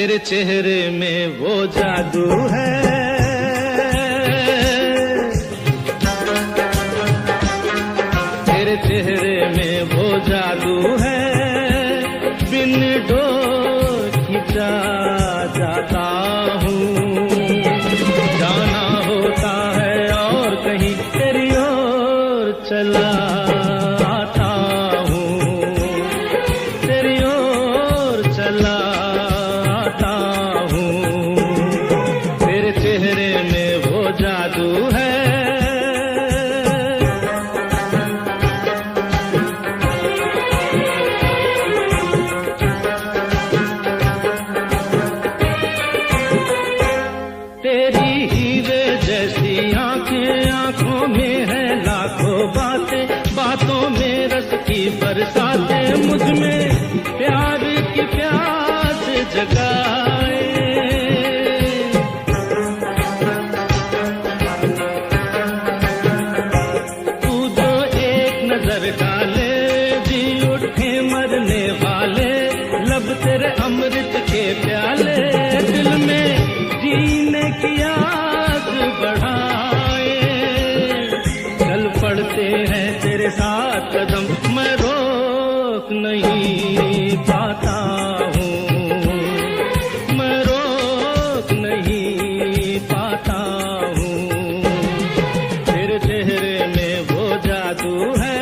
तेरे चेहरे में वो जादू है, तेरे चेहरे में वो जादू है, बिन डोर खिंचा जाता हूँ। जाना होता है और कहीं तेरी ओर चला आता हूँ, तेरी ओर चला आता हूँ। तेरे चेहरे में वो जादू है। तेरी हीरे जैसी आंखें, आंखों में है लाखों बातें, बातों में रस की बरसातें, मुझ में प्यार की प्यास जगाए। तू जो एक नजर डाले जी उठे मरने वाले, लब तेरे अमृत के प्याले, दिल में जीने की आस बढ़ाए। चल पड़ते हैं तेरे साथ कदम, मैं रोक नहीं पाता हूँ, मैं रोक नहीं पाता हूँ। तेरे चेहरे में वो जादू है।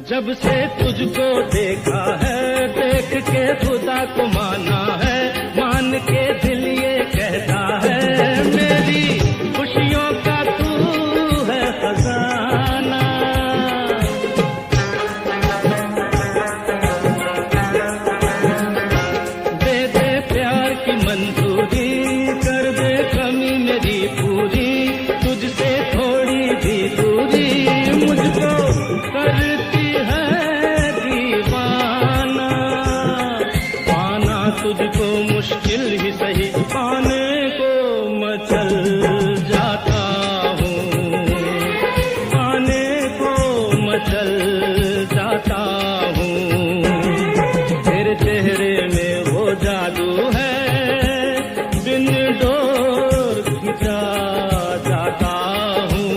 जब से तुझको देखा है, देख के खुदा को माना है, मान के दिल ये कहता है, मेरी खुशियों का तू है खजाना। दे दे प्यार की मंजूरी, कर दे कमी मेरी पूरी, तुझसे थोड़ी भी दूरी मुझको करती तुझको मुश्किल ही सही, पाने को मैं चल जाता हूँ, पाने को मैं चल जाता हूँ। तेरे चेहरे में वो जादू है, बिन डोर खिंचा जाता हूँ।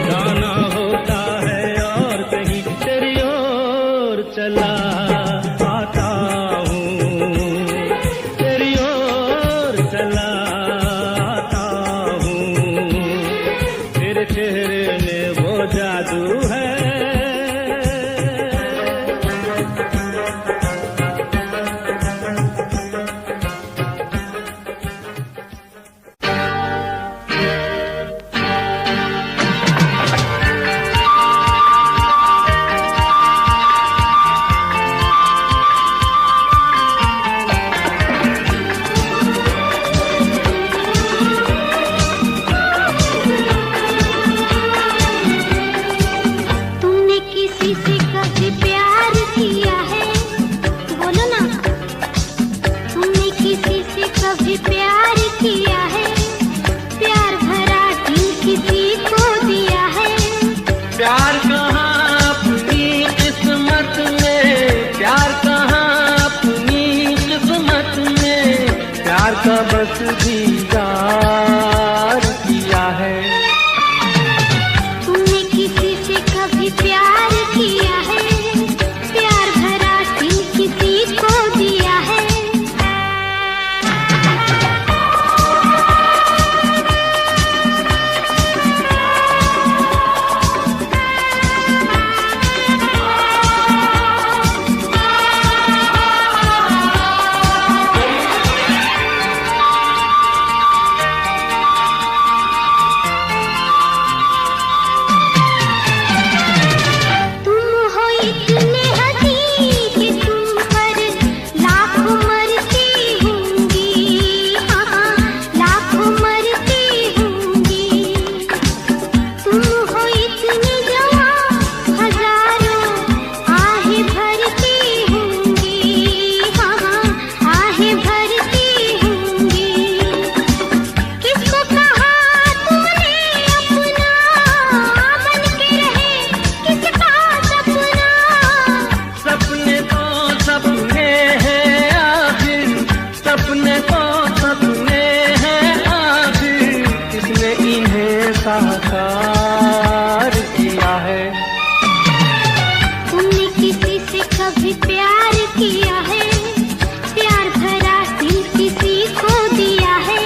जाना होता है और कहीं तेरी ओर चला आता हूँ, तेरी ओर चला आता हूँ। तेरे चेहरे में वो जादू है। कभी प्यार किया है, प्यार भरा दिल किसी को दिया है।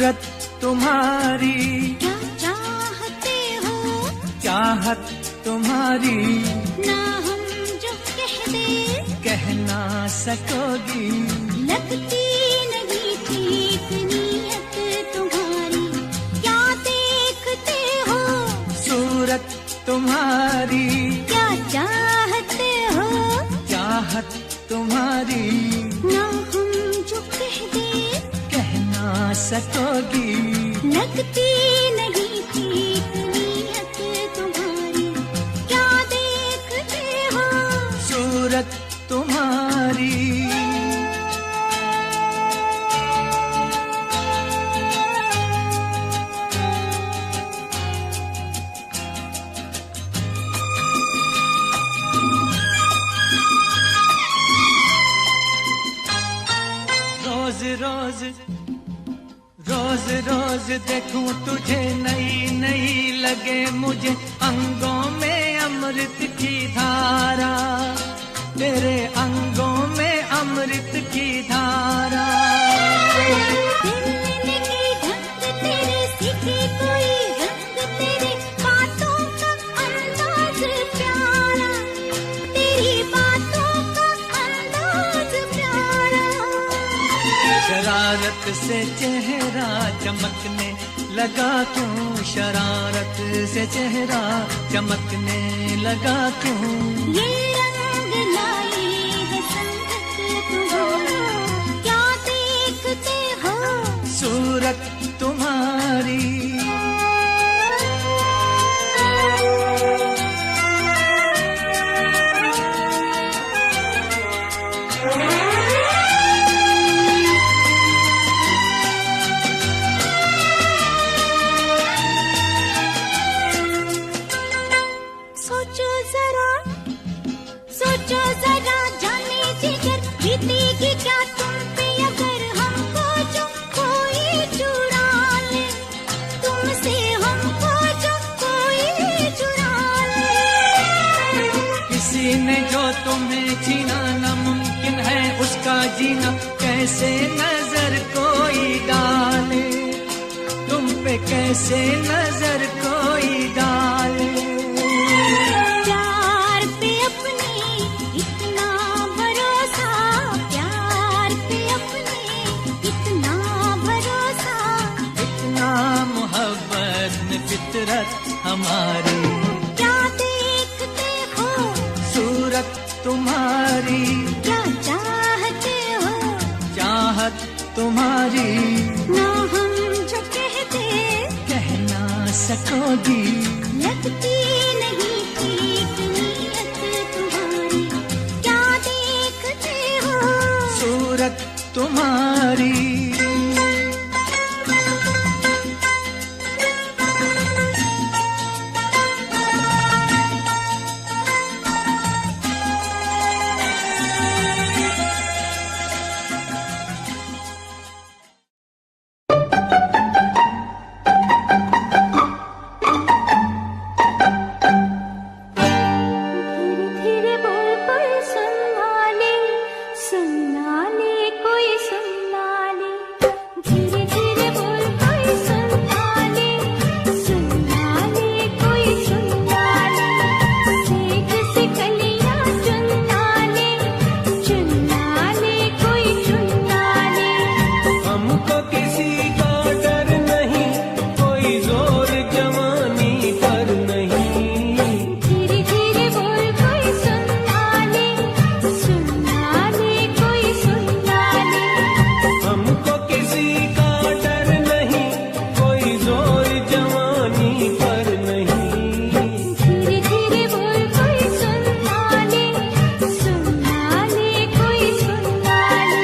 सूरत तुम्हारी, क्या चाहते हो, चाहत तुम्हारी, ना हम जो कह दे कह ना सकोगी। लगती नहीं ठीक नीयत तुम्हारी, क्या देखते हो, सूरत तुम्हारी, क्या चाहते हो, चाहत तुम्हारी, ना हम जो कह दे कह ना सकोगी। लगती नहीं ठीक नीयत तुम्हारी, क्या देखते हो, सूरत तुम्हारी। रोज रोज रोज रोज देखूं तुझे नई नई लगे मुझे, अंगों में अमृत की धारा, तेरे अंगों में अमृत की धारा। मिलने की ढंग तेरे, सीखे कोई रंग तेरे, बातों का अंदाज प्यारा, तेरी बातों का अंदाज प्यारा। शरारत से चेहरा चमकने लगा क्यों, शरारत से चेहरा चमकने लगा क्यों। ये रंग लाई है संगत तुम्हारी, क्या देखते हो, सूरत तुम्हारी। सोचो जरा जाने जिगर, बीतेगी क्या तुम पे अगर हमको जो कोई चुरा ले, तुमसे हमको जो कोई चुरा ले। किसी ने जो तुम्हें छीना, नामुमकिन है उसका जीना, कैसे नजर कोई डाले, तुम पे कैसे नजर कोई डाले। प्यार पे अपने इतना भरोसा, प्यार पे अपने इतना भरोसा, इतना मोहब्बत में फितरत हमारी। क्या देखते हो, सूरत तुम्हारी, क्या चाहते हो, चाहत तुम्हारी, ना हम जो कहते कह ना सकोगी। लगती नहीं ठीक नीयत तुम्हारी, क्या देखते हो, सूरत तुम्हारी। धीरे धीरे बोल कोई सुनना ले, सुनना ले कोई सुनना ले, धीरे धीरे बोल कोई सुनना ले, सुनना ले कोई सुनना ले, सेठ से कलियां चुनना ले, चुनना ले कोई चुनना ले। हमको किसी का डर नहीं, कोई जोर जवानी पर नहीं। धीरे धीरे बोल कोई सुनना ले, सुनना ले कोई सुनना ले। हमको किसी का डर नहीं, कोई जोर जवानी पर नहीं। धीरे धीरे बोल कोई सुनना ले, सुनना ले कोई सुनना ले।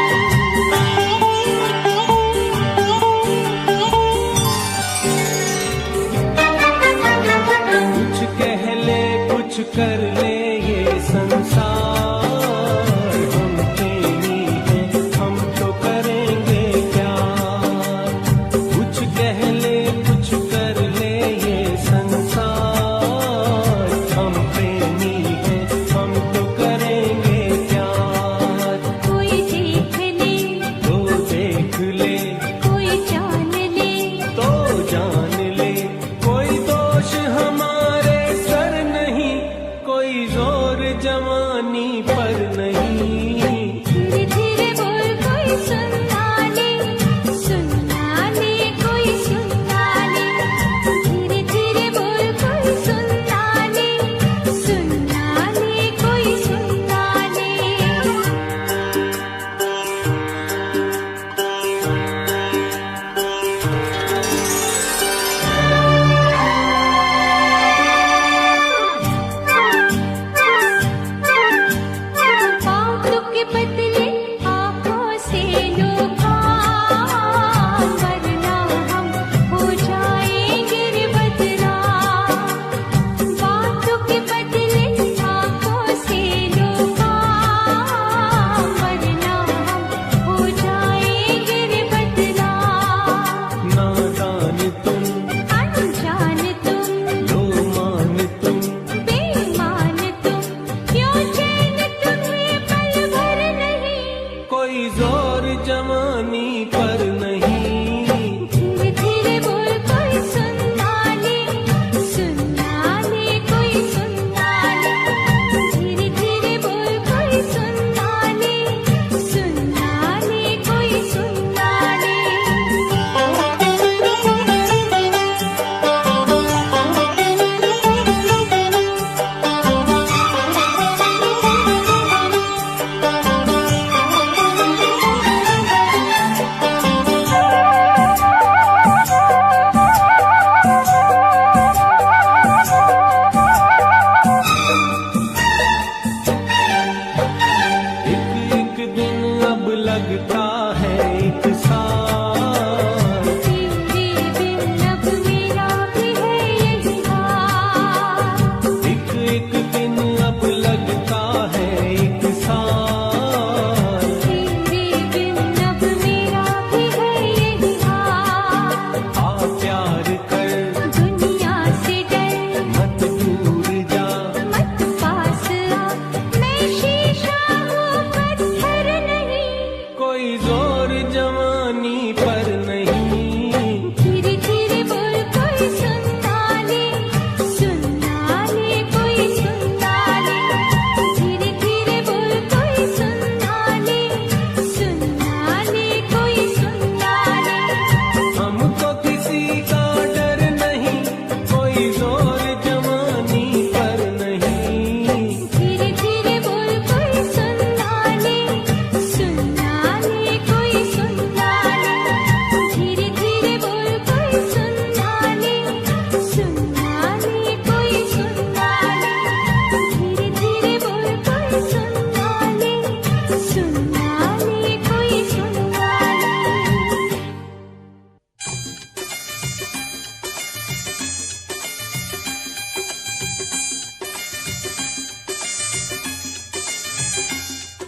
कुछ कह ले कुछ कर ले ये संसार, हम प्रेमी हैं हम तो करेंगे प्यार। कुछ कह ले कुछ कर ले ये संसार, हम प्रेमी हैं हम तो करेंगे प्यार। कोई देख ले, तो देख ले, कोई जान ले,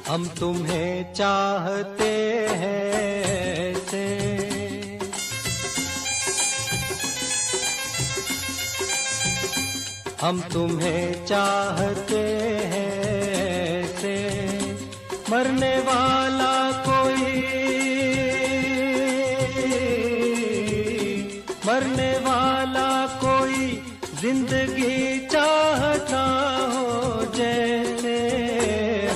हम तुम्हें चाहते हैं ऐसे, हम तुम्हें चाहते हैं ऐसे, मरने वाला कोई, मरने वाला कोई जिंदगी चाहता हो जैसे,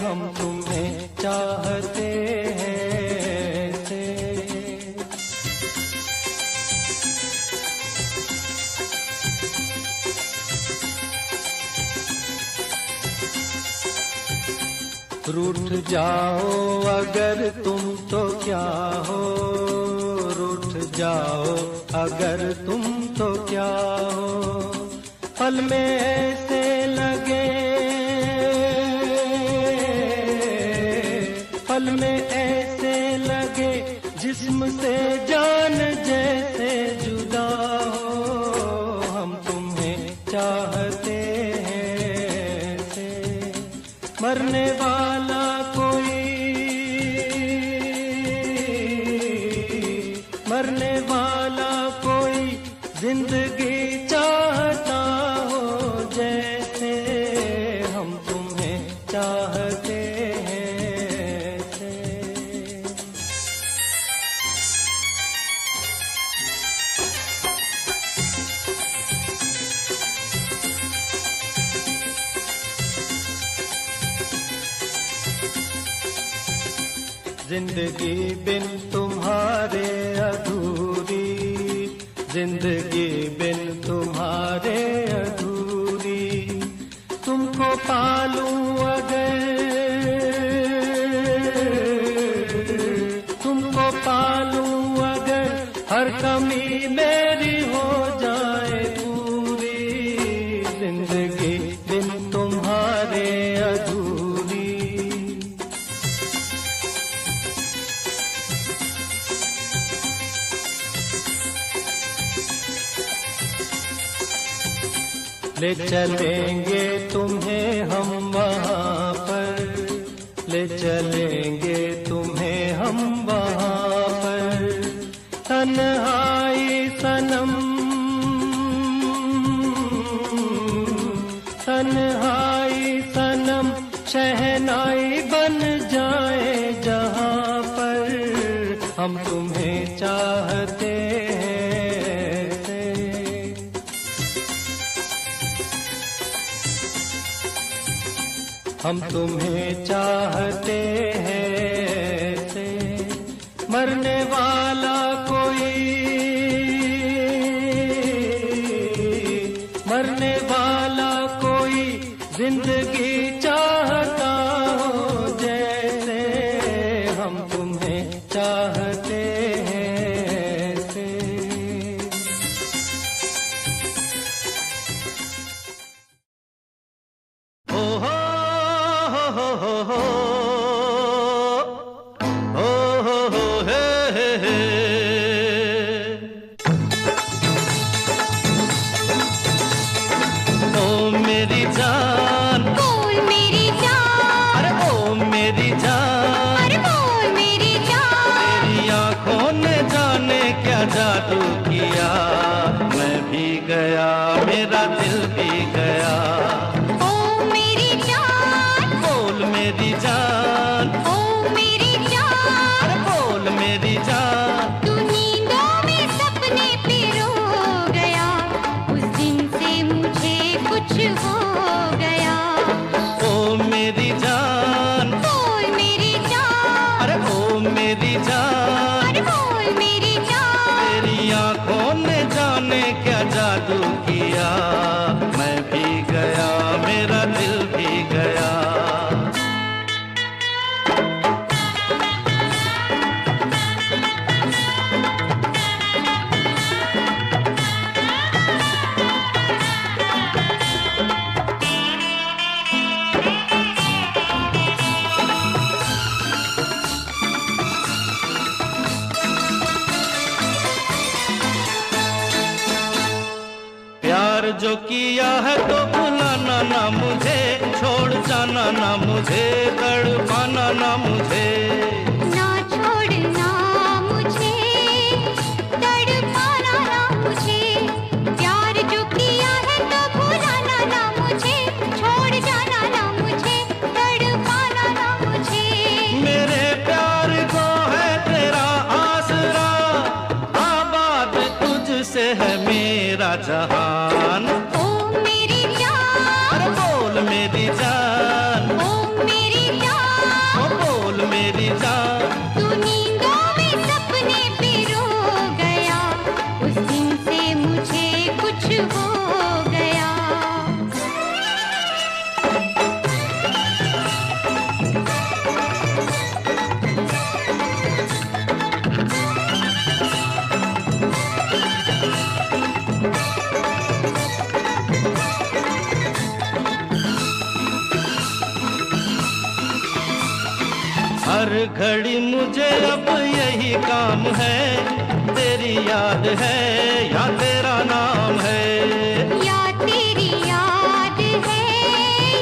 हम तुम्हें चाहते हैं ऐसे। रूठ जाओ अगर तुम तो क्या हो, रूठ जाओ अगर तुम तो क्या हो, पल में ऐसे लगे, पल में ऐसे लगे जिस्म से जान जैसे जुदा हो, हम तुम्हें चाहते हैं ऐसे, मरने वाला कोई, मरने वाला कोई जिंदगी चाहता हो जैसे, हम तुम्हें चाहते हैं ऐसे। जिंदगी बिन तुम्हारे अधूरी, जिंदगी बिन तुम्हारे अधूरी, तुमको पालूं अगर, तुमको पालूं अगर, हर कमी मेरी हो जाए पूरी, जिंदगी बिन तुम्हारे अधूरी। ले चलेंगे तुम्हें हम वहाँ पर, ले चलेंगे तुम्हें हम वहाँ पर, तन्हाई सनम, तन्हाई सनम शहनाई बन जाए जहाँ पर, हम तुम्हें चाहते हैं ऐसे। हम तुम्हें चाहते हैं ऐसे, मरने वाला कोई, मरने वाला कोई जिंदगी चाहता हो जैसे, हम तुम्हें चाहते हैं ऐसे। ओ हो हो हो हो हो हे। ओ मेरी जान, बोल मेरी जान, अरे ओ मेरी जान, अरे बोल मेरी जान, तेरी आंखों ने जाने क्या जादू किया, मैं भी गया मेरा दिल भी गया। ओ मेरी जान, बोल मेरी जान, ओ मेरी जान, अरे बोल मेरी जान, तू नींदों में सपने पिरो गया, उस दिन से मुझे कुछ हो गया। ओ मेरी जान, बोल मेरी जान, अरे ओ मेरी जान, अरे बोल मेरी जान, तेरी आंखों ने जो किया है तो भुलाना ना मुझे, छोड़ जाना ना मुझे, तड़पाना ना मुझे। ना छोड़ना मुझे, तड़पाना ना मुझे, प्यार जो किया है तो भुलाना ना मुझे, छोड़ जाना ना मुझे, तड़पाना ना मुझे। मेरे प्यार को है तेरा आसरा, आबाद तुझसे है मेरा जहान। ओ मेरी जान, अरे बोल मेरी जान, ओ मेरी जान, ओ बोल मेरी जान। तू नींदों में सपने पिरो गया, उस दिन से मुझे कुछ हो गया। हर घड़ी मुझे अब यही काम है, तेरी याद है या तेरा नाम है। या तेरी याद है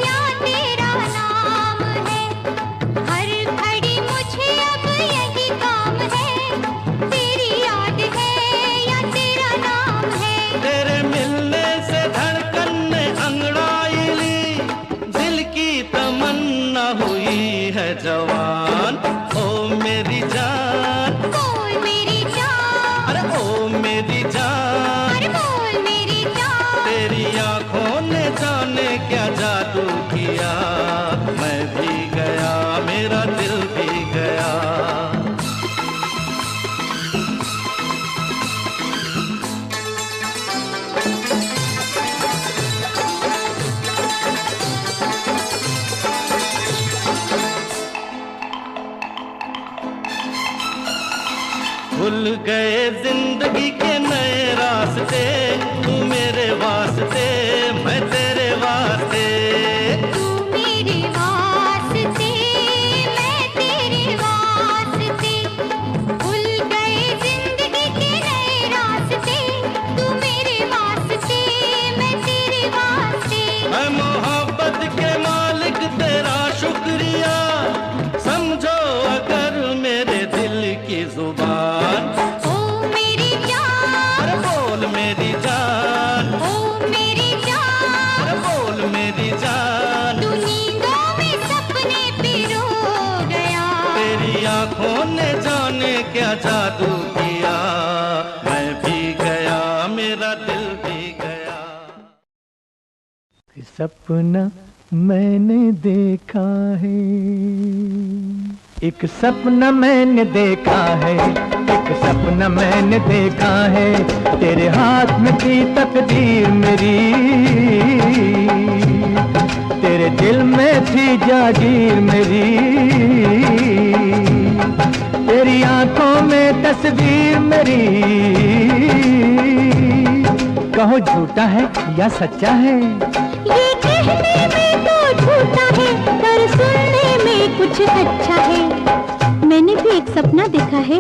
या तेरा नाम है, हर घड़ी मुझे अब यही काम है, तेरी याद है या तेरा नाम है। तेरे मिलने से धड़कन ने अंगड़ाई ली, दिल की तमन्ना हुई है जवान। ओ मेरी जान, बोल मेरी जान, अरे ओ मेरी जान। अरे बोल मेरी जान, तेरी आंखों ने जाने क्या जादू किया, मैं भी गया मेरा दिल भी गया। खुल गए जिंदगी के नए रास्ते, तू मेरे वास्ते मैं तेरे वास्ते। तू मेरे वास्ते मैं तेरे वास्ते, खुल गए जिंदगी के नए रास्ते, तू मेरे वास्ते मैं तेरे वास्ते। मैं मोहब्बत के मालिक तेरा शुक्रिया, समझो अगर मेरे दिल की जुबान। ओ मेरी जान, अरे बोल मेरी जान, ओ मेरी जान, अरे बोल मेरी जान। तू नींदों में सपने पिरो गया, तेरी आंखों ने जाने क्या जादू किया, मैं भी गया मेरा दिल भी गया। सपना मैंने देखा है, एक सपना मैंने देखा है, एक सपना मैंने देखा है, तेरे हाथ में थी तकदीर मेरी, तेरे दिल में थी जागीर मेरी, तेरी आंखों में तस्वीर मेरी। कहो झूठा है या सच्चा है? ये कहने में तो झूठा है, पर सुनने में कुछ अच्छा है। मैंने भी एक सपना देखा है,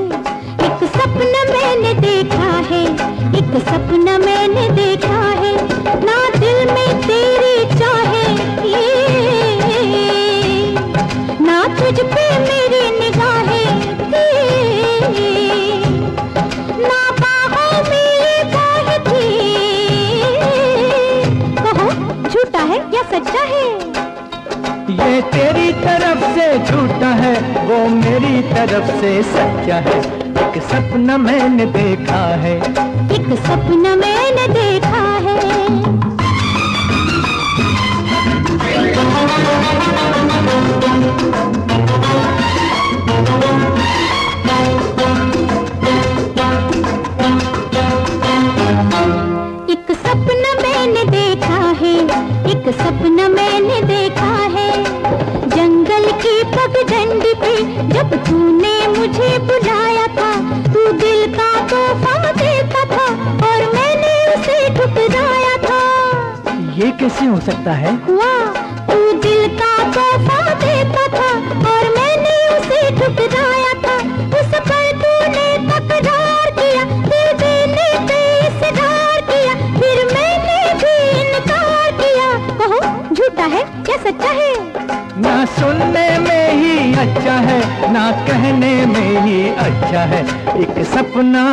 एक सपना मैंने देखा है, एक सपना मैंने देखा है, ना दिल में तेरी चाहे ये, ना तुझ पे मेरी निगाहें थी, ना बाहों में ये बाहें थी। कहो झूठा है या सच्चा है? ये तेरी तरफ से झूठा है, वो मेरी तरफ से सच्चा है, एक सपना मैंने देखा है, एक सपना मैंने देखा है। एक सपना मैंने देखा है, एक सपना मैंने देखा है, जंगल की पगडंडी पे जब तूने मुझे बुलाया था, तू दिल का तोहफा देता था और मैंने उसे ठुकराया था। ये कैसे हो सकता है? हुआ, तू दिल का तोहफा देता था और मैंने उसे ठुकराया था, उस पर तूने तकरार किया, दिल देने पे इसरार किया, फिर मैंने भी ना सुनने में ही अच्छा है, ना कहने में ही अच्छा है। एक सपना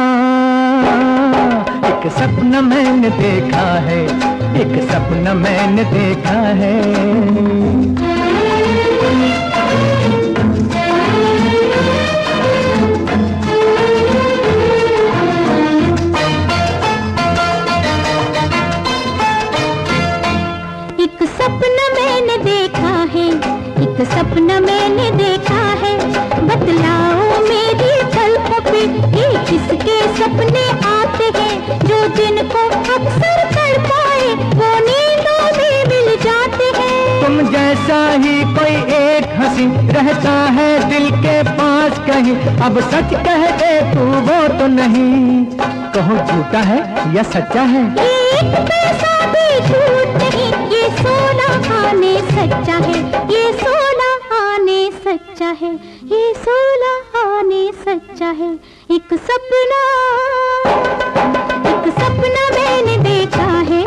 मैंने देखा है, एक सपना मैंने देखा है। एक सपना मैंने देखा है, एक सपना मैंने देखा है। बतलाओ मेरी पलकों पे ये किसके सपने आते हैं, जो दिन को अक्सर तड़पाए वो नींदों में मिल जाते हैं। तुम जैसा ही कोई एक हंसी रहता है दिल के पास कहीं, अब सच कह दे तू वो तो नहीं, कहो झूठा है या सच्चा है। एक पैसा भी झूठ नहीं, ये सोना आने सच्चा है, ये सोना आने सच्चा है, ये सोना आने सच्चा है। एक सपना मैंने देखा है,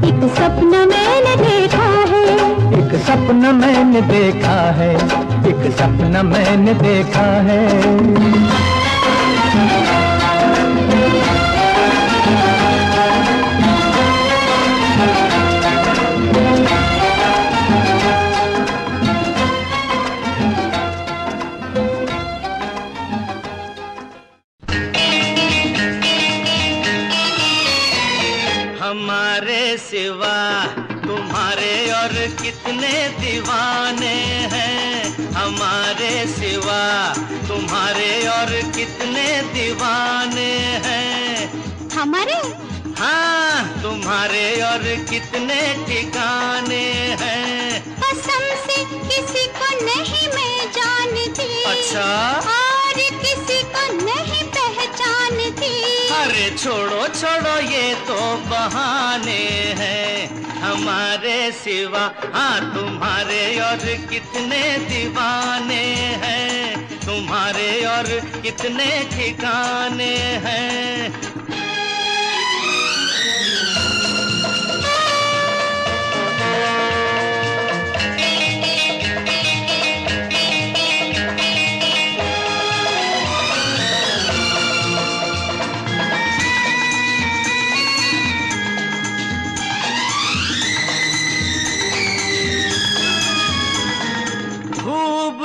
एक सपना मैंने देखा है। एक सपना मैंने देखा है, एक सपना मैंने देखा है। हमारे सिवा तुम्हारे और कितने दीवाने हैं, हमारे सिवा तुम्हारे और कितने दीवाने हैं। हमारे? हाँ, तुम्हारे और कितने ठिकाने हैं। कसम से किसी को नहीं मैं जानती। अच्छा? और किसी को नहीं पहचानती। अरे छोड़ो छोड़ो ये तो बहाने हैं, हमारे सिवा हाँ तुम्हारे और कितने दीवाने हैं, तुम्हारे और कितने ठिकाने हैं।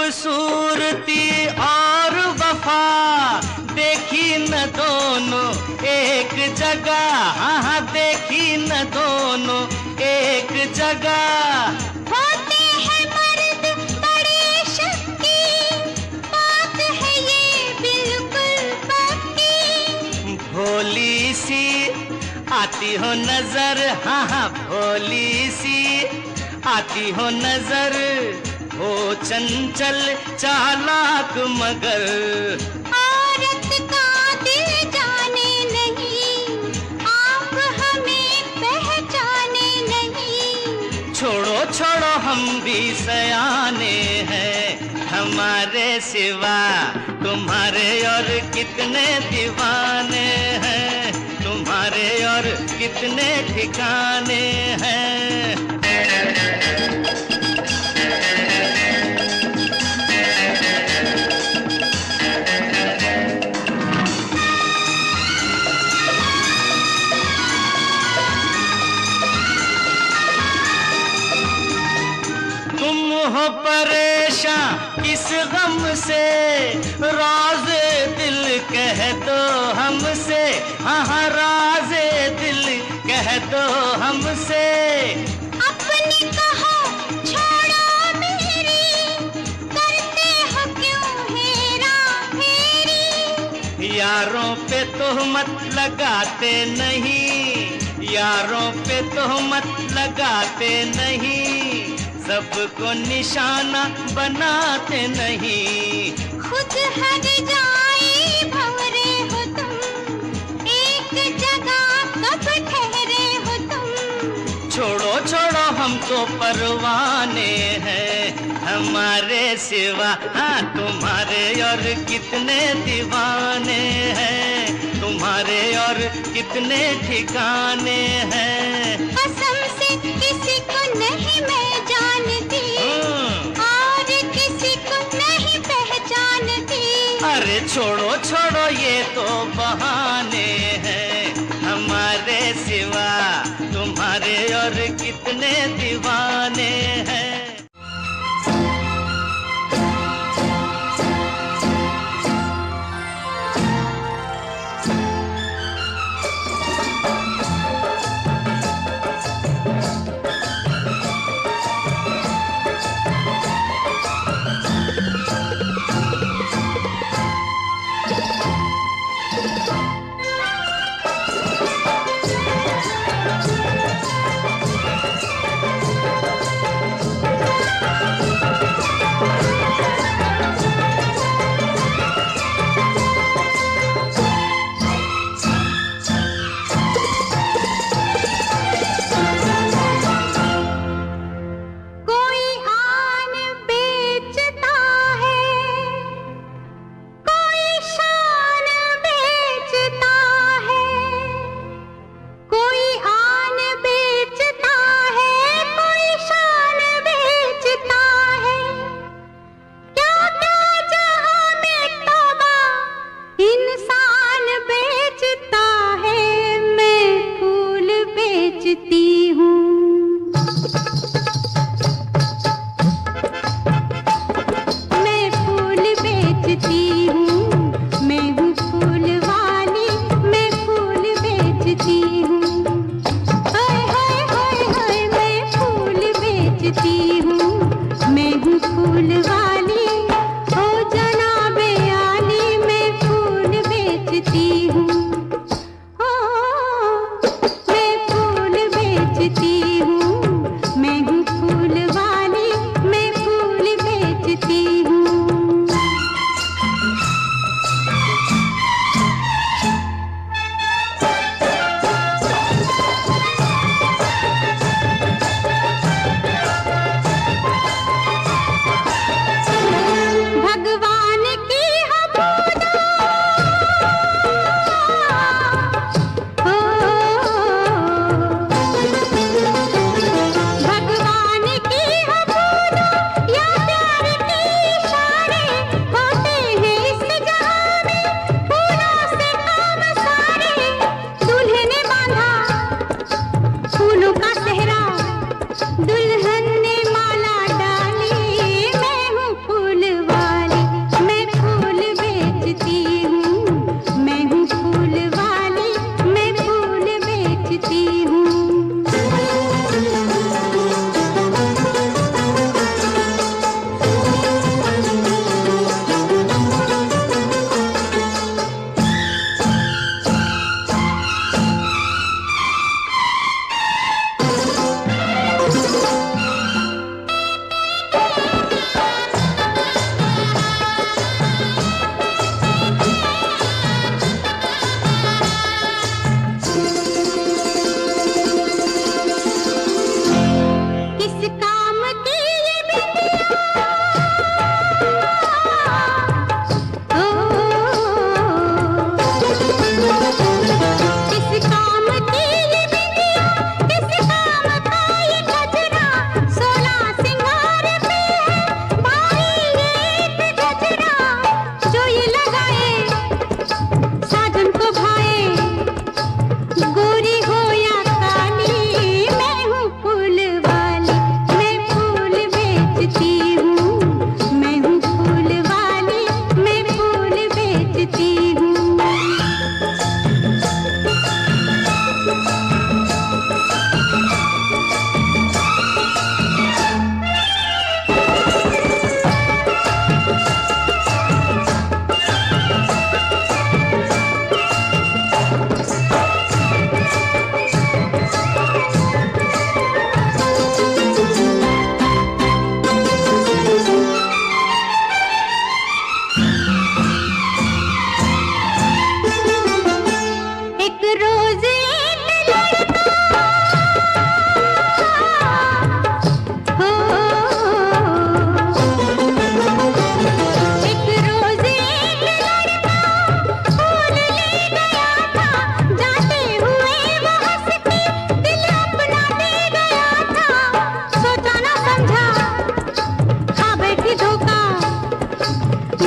खूबसूरती और वफा देखी न दोनों एक जगह, हाँ देखी न दोनों एक जगह। होते हैं मर्द बड़े शक्की, बात है ये बिल्कुल पक्की। भोली सी आती हो नजर, हाँ हाँ भोली सी आती हो नजर, हो चंचल चालाक मगर। औरत का दिल जाने नहीं, आप हमें पहचाने नहीं। छोड़ो छोड़ो हम भी सयाने हैं, हमारे सिवा तुम्हारे और कितने दीवाने हैं, तुम्हारे और कितने ठिकाने हैं। हो परेशान किस गम से, राज़े दिल कह दो हमसे, हाँ हाँ राज़े दिल कह दो हमसे। अपनी कहो छोड़ो मेरी, करते हो क्यों हेरा फेरी। यारों पे तोहमत लगाते नहीं, यारों पे तोहमत लगाते नहीं, सबको निशाना बनाते नहीं। खुद हट जाए भंवरे हो तुम, एक जगह कब ठहरे हो तुम। छोड़ो छोड़ो हम तो परवाने हैं, हमारे सिवा हाँ तुम्हारे और कितने दीवाने हैं, तुम्हारे और कितने ठिकाने हैं। कसम से किसी को नहीं मैं जानती, और छोड़ो छोड़ो ये तो बहाने हैं, हमारे सिवा तुम्हारे और कितने दीवाने हैं।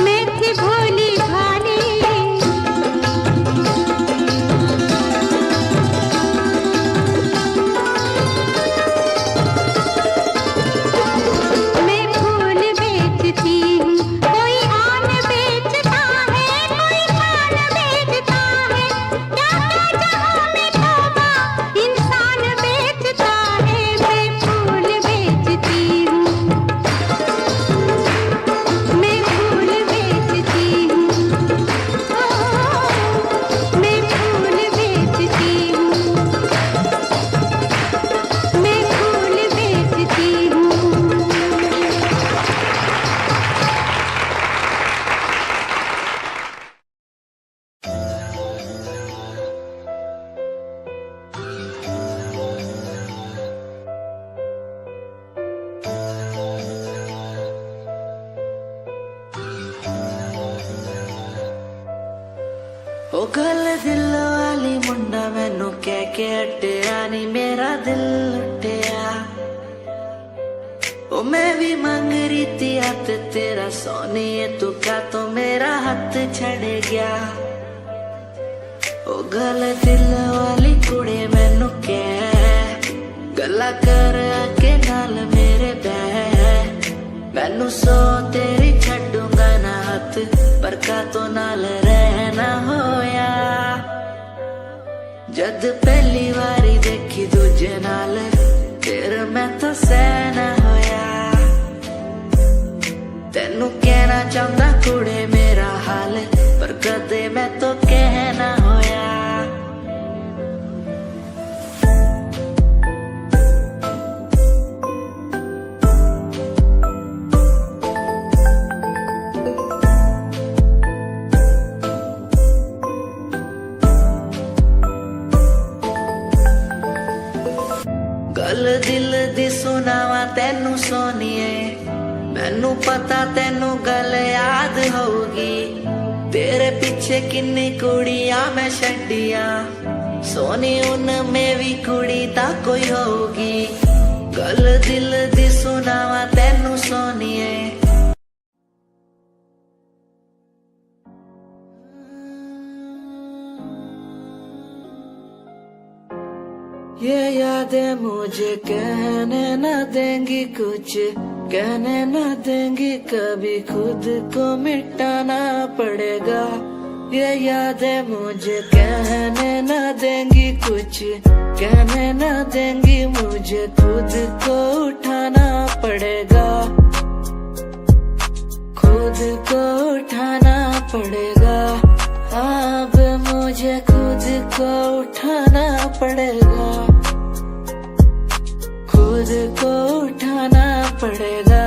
मैं थी भोली भाली के हटिया नी मेरा दिल लुटिया। ओ मैं भी मांग रही थी हाथ तेरा सोनिए, तू क्या तो मेरा हाथ छड़ गया। ओ गल दिल वाली कुड़ी मैनू कह गल्ला कर के नाल मेरे बह। मैनू सो तेरी छड्डूंगा ना हाथ, पर का तो नाल रहना होया। जद पहली बारी देखी दूजे नाल फिर मैं तो सहना होया। तेनू कहना चाहता कुड़े मेरा हाल, पर कदे मैं तो कहना होया। गल दिल दी सुनावा तेनू सोनिए, मैनू पता तेनू गल याद होगी। तेरे पीछे किन्नी कुड़ियां मैं छड्डियां, सोनी उनमें भी कुड़ी ता कोई होगी। गल दिल दी सुनावा तेनू सोनिए। ये यादें मुझे कहने न देंगी कुछ, कहने न देंगी कभी, खुद को मिटाना पड़ेगा। ये यादें मुझे कहने न देंगी कुछ, कहने न देंगी मुझे, खुद को उठाना पड़ेगा। खुद को उठाना पड़ेगा। अब मुझे खुद को उठाना पड़ेगा। खुद को उठाना पड़ेगा।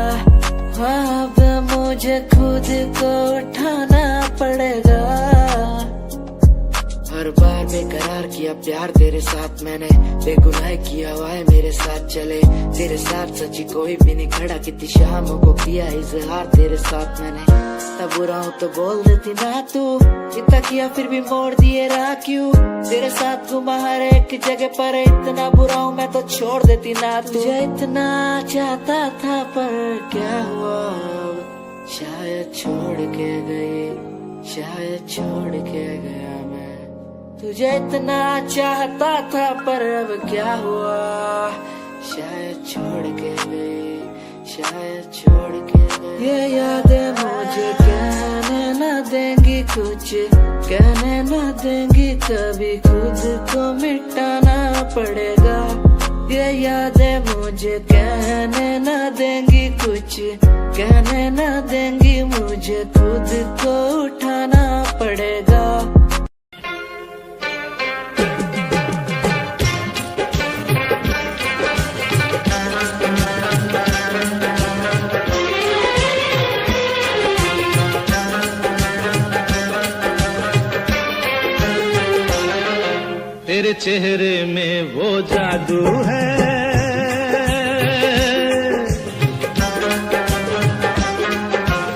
अब मुझे खुद को उठाना पड़ेगा। हर बार बेकरार किया प्यार तेरे साथ मैंने, बेगुनाह किया वाए मेरे साथ चले। तेरे साथ सच्ची कोई भी नहीं खड़ा, कितनी शामों को किया इजहार तेरे साथ मैंने। तब बुरा हूँ तो बोल देती ना तू, इतना किया फिर भी मोड़ दिए राह क्यों। तेरे साथ घुमा हर एक जगह पर, इतना बुरा हूँ मैं तो छोड़ देती ना तू। तुझे इतना चाहता था पर क्या हुआ, शायद छोड़ के गई, शायद छोड़ के गया मैं। तुझे इतना चाहता था पर अब क्या हुआ, शायद छोड़ के गई, शायद छोड़ के गई। ये यादें मुझे कहने न देंगी कुछ, कहने न देंगी कभी, खुद को मिटाना पड़ेगा। ये यादें मुझे कहने न देंगी कुछ, कहने न देंगी मुझे, खुद को उठाना पड़ेगा। तेरे चेहरे में वो जादू है,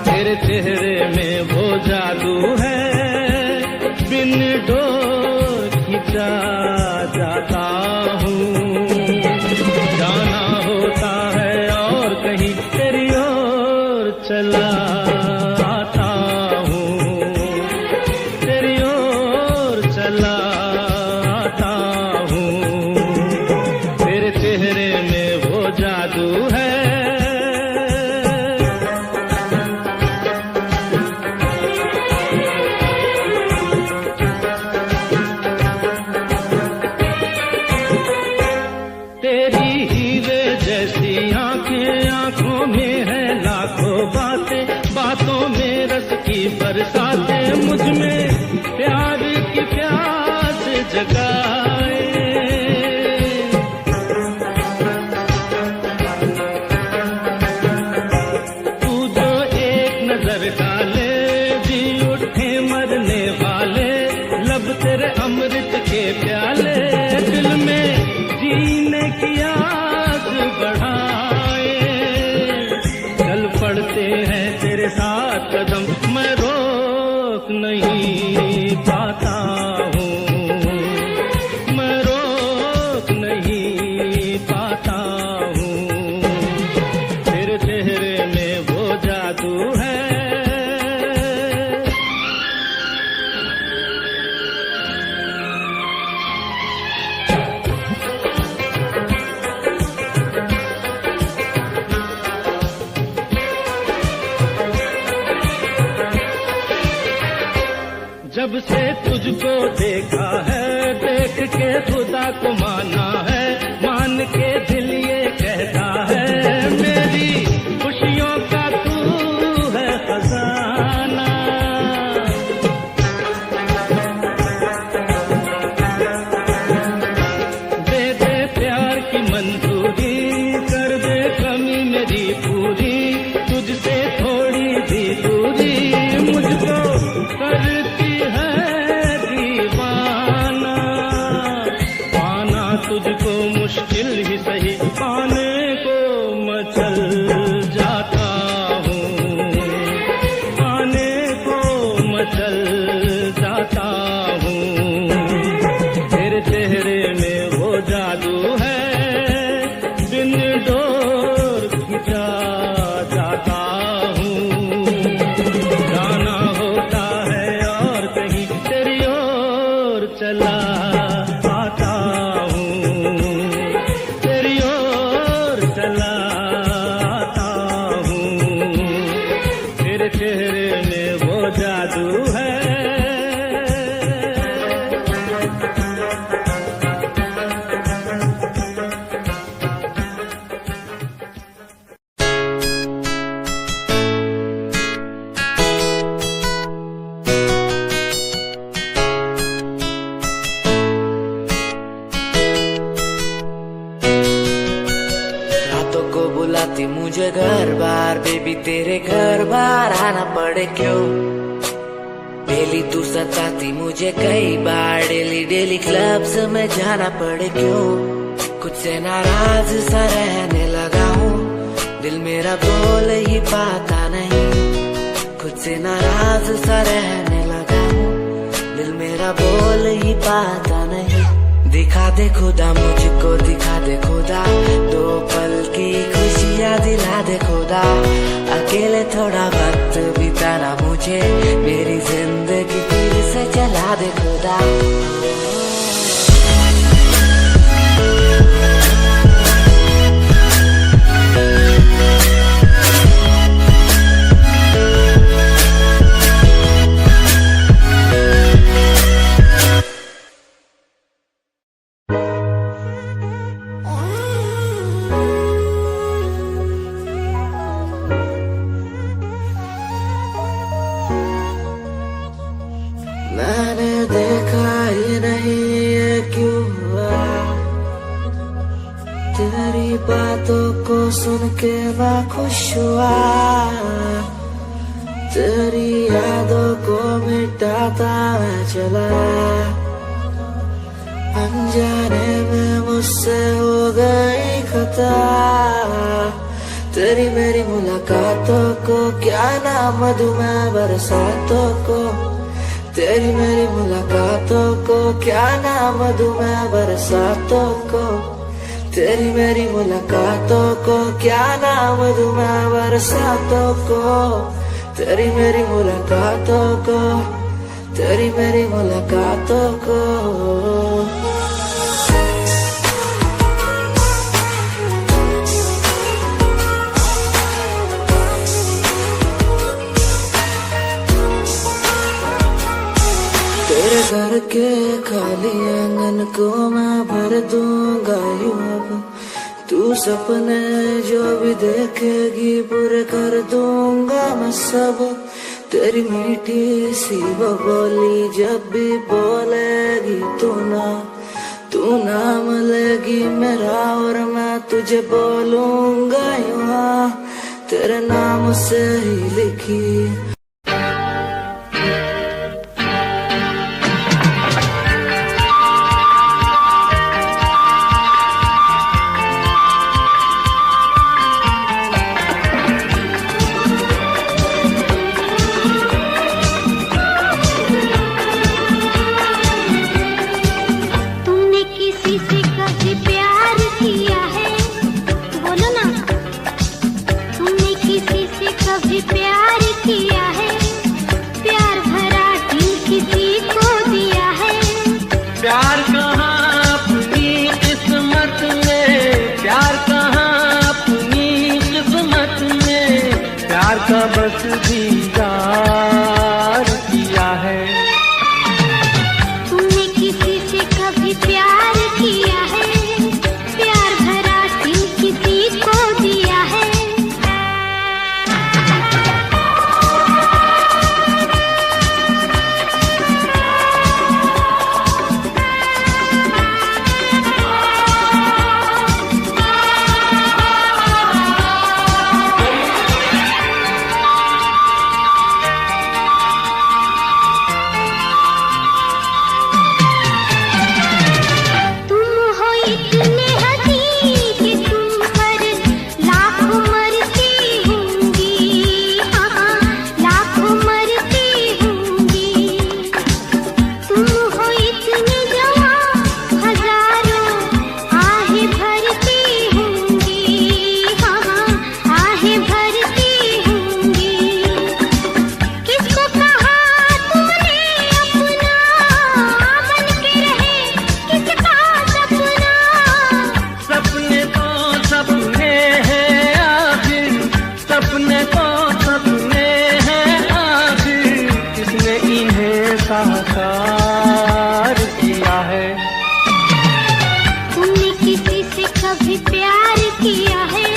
तेरे चेहरे में वो जादू है, बिन डोर खिंचा जाता हूँ। जाना होता है और कहीं तेरी ओर चला आता हूँ, तेरी ओर चला जब से तुझको देखा है, देख के खुदा को माना है, मान के दिल ये कहता है, मेरी खुशियों का तू है खजाना। दे दे प्यार की मंजूरी, कर दे कमी मेरी पूरी, तुझसे थोड़ी भी दूरी मुझको करती है दीवाना। पाना तुझको मुश्किल ही सही, पाने को मचल जाता हूँ, पाने को मचल जाता हूँ। तेरे चेहरे में वो जादू है, बिन डोर खिंचा जाता हूँ। जाना होता है और कहीं तेरी ओर चला आता हूँ, तेरी ओर चला आता हूँ। तेरे चेहरे में वो जादू है। रातों को बुलाती मुझे घर बार, बेबी तेरे घर बार आना पड़े क्यों? डेली तू सताती मुझे कई बार, डेली डेली क्लब्स में जाना पड़े क्यों? कुछ से नाराज सा रहने लगा हूँ, दिल मेरा बोल ही पाता नहीं। खुद से नाराज सा रहने लगा हूँ, दिल मेरा बोल ही पाता नहीं। दिखा दे खुदा मुझको, दिखा दे खुदा, दो पल की खुशियाँ दिला दे खुदा। अकेले थोड़ा वक्त बिताना मुझे, मेरी जिंदगी फिर से चला दे खुदा। मैंने देखा ही नहीं ये क्यों हुआ, तेरी बातों को सुन के मैं खुश हुआ। तेरी यादों को मिटाता मैं चला, अनजाने में मुझसे हो गई खता। तेरी मेरी मुलाकातों को क्या नाम दूं मैं बरसातों को, तेरी मेरी मुलाकातों को क्या नाम दूं मैं बरसातों को। तेरी मेरी मुलाकातों को क्या नाम दूं मैं बरसातों को। तेरी मेरी मुलाकातों को, तेरी मेरी मुलाकातों को। तेरे घर के खाली आंगन को मैं भर दूंगा यूं अब, तू सपने जो भी देखेगी पूरे कर दूंगा मैं सब। तेरी मीठी सी वो बोली जब भी बोलेगी तू नाम लेगी मेरा और मैं तुझे बोलूंगा यूं, तेरे नाम से ही लिखी। का बस दीदार किया है, कभी प्यार किया है,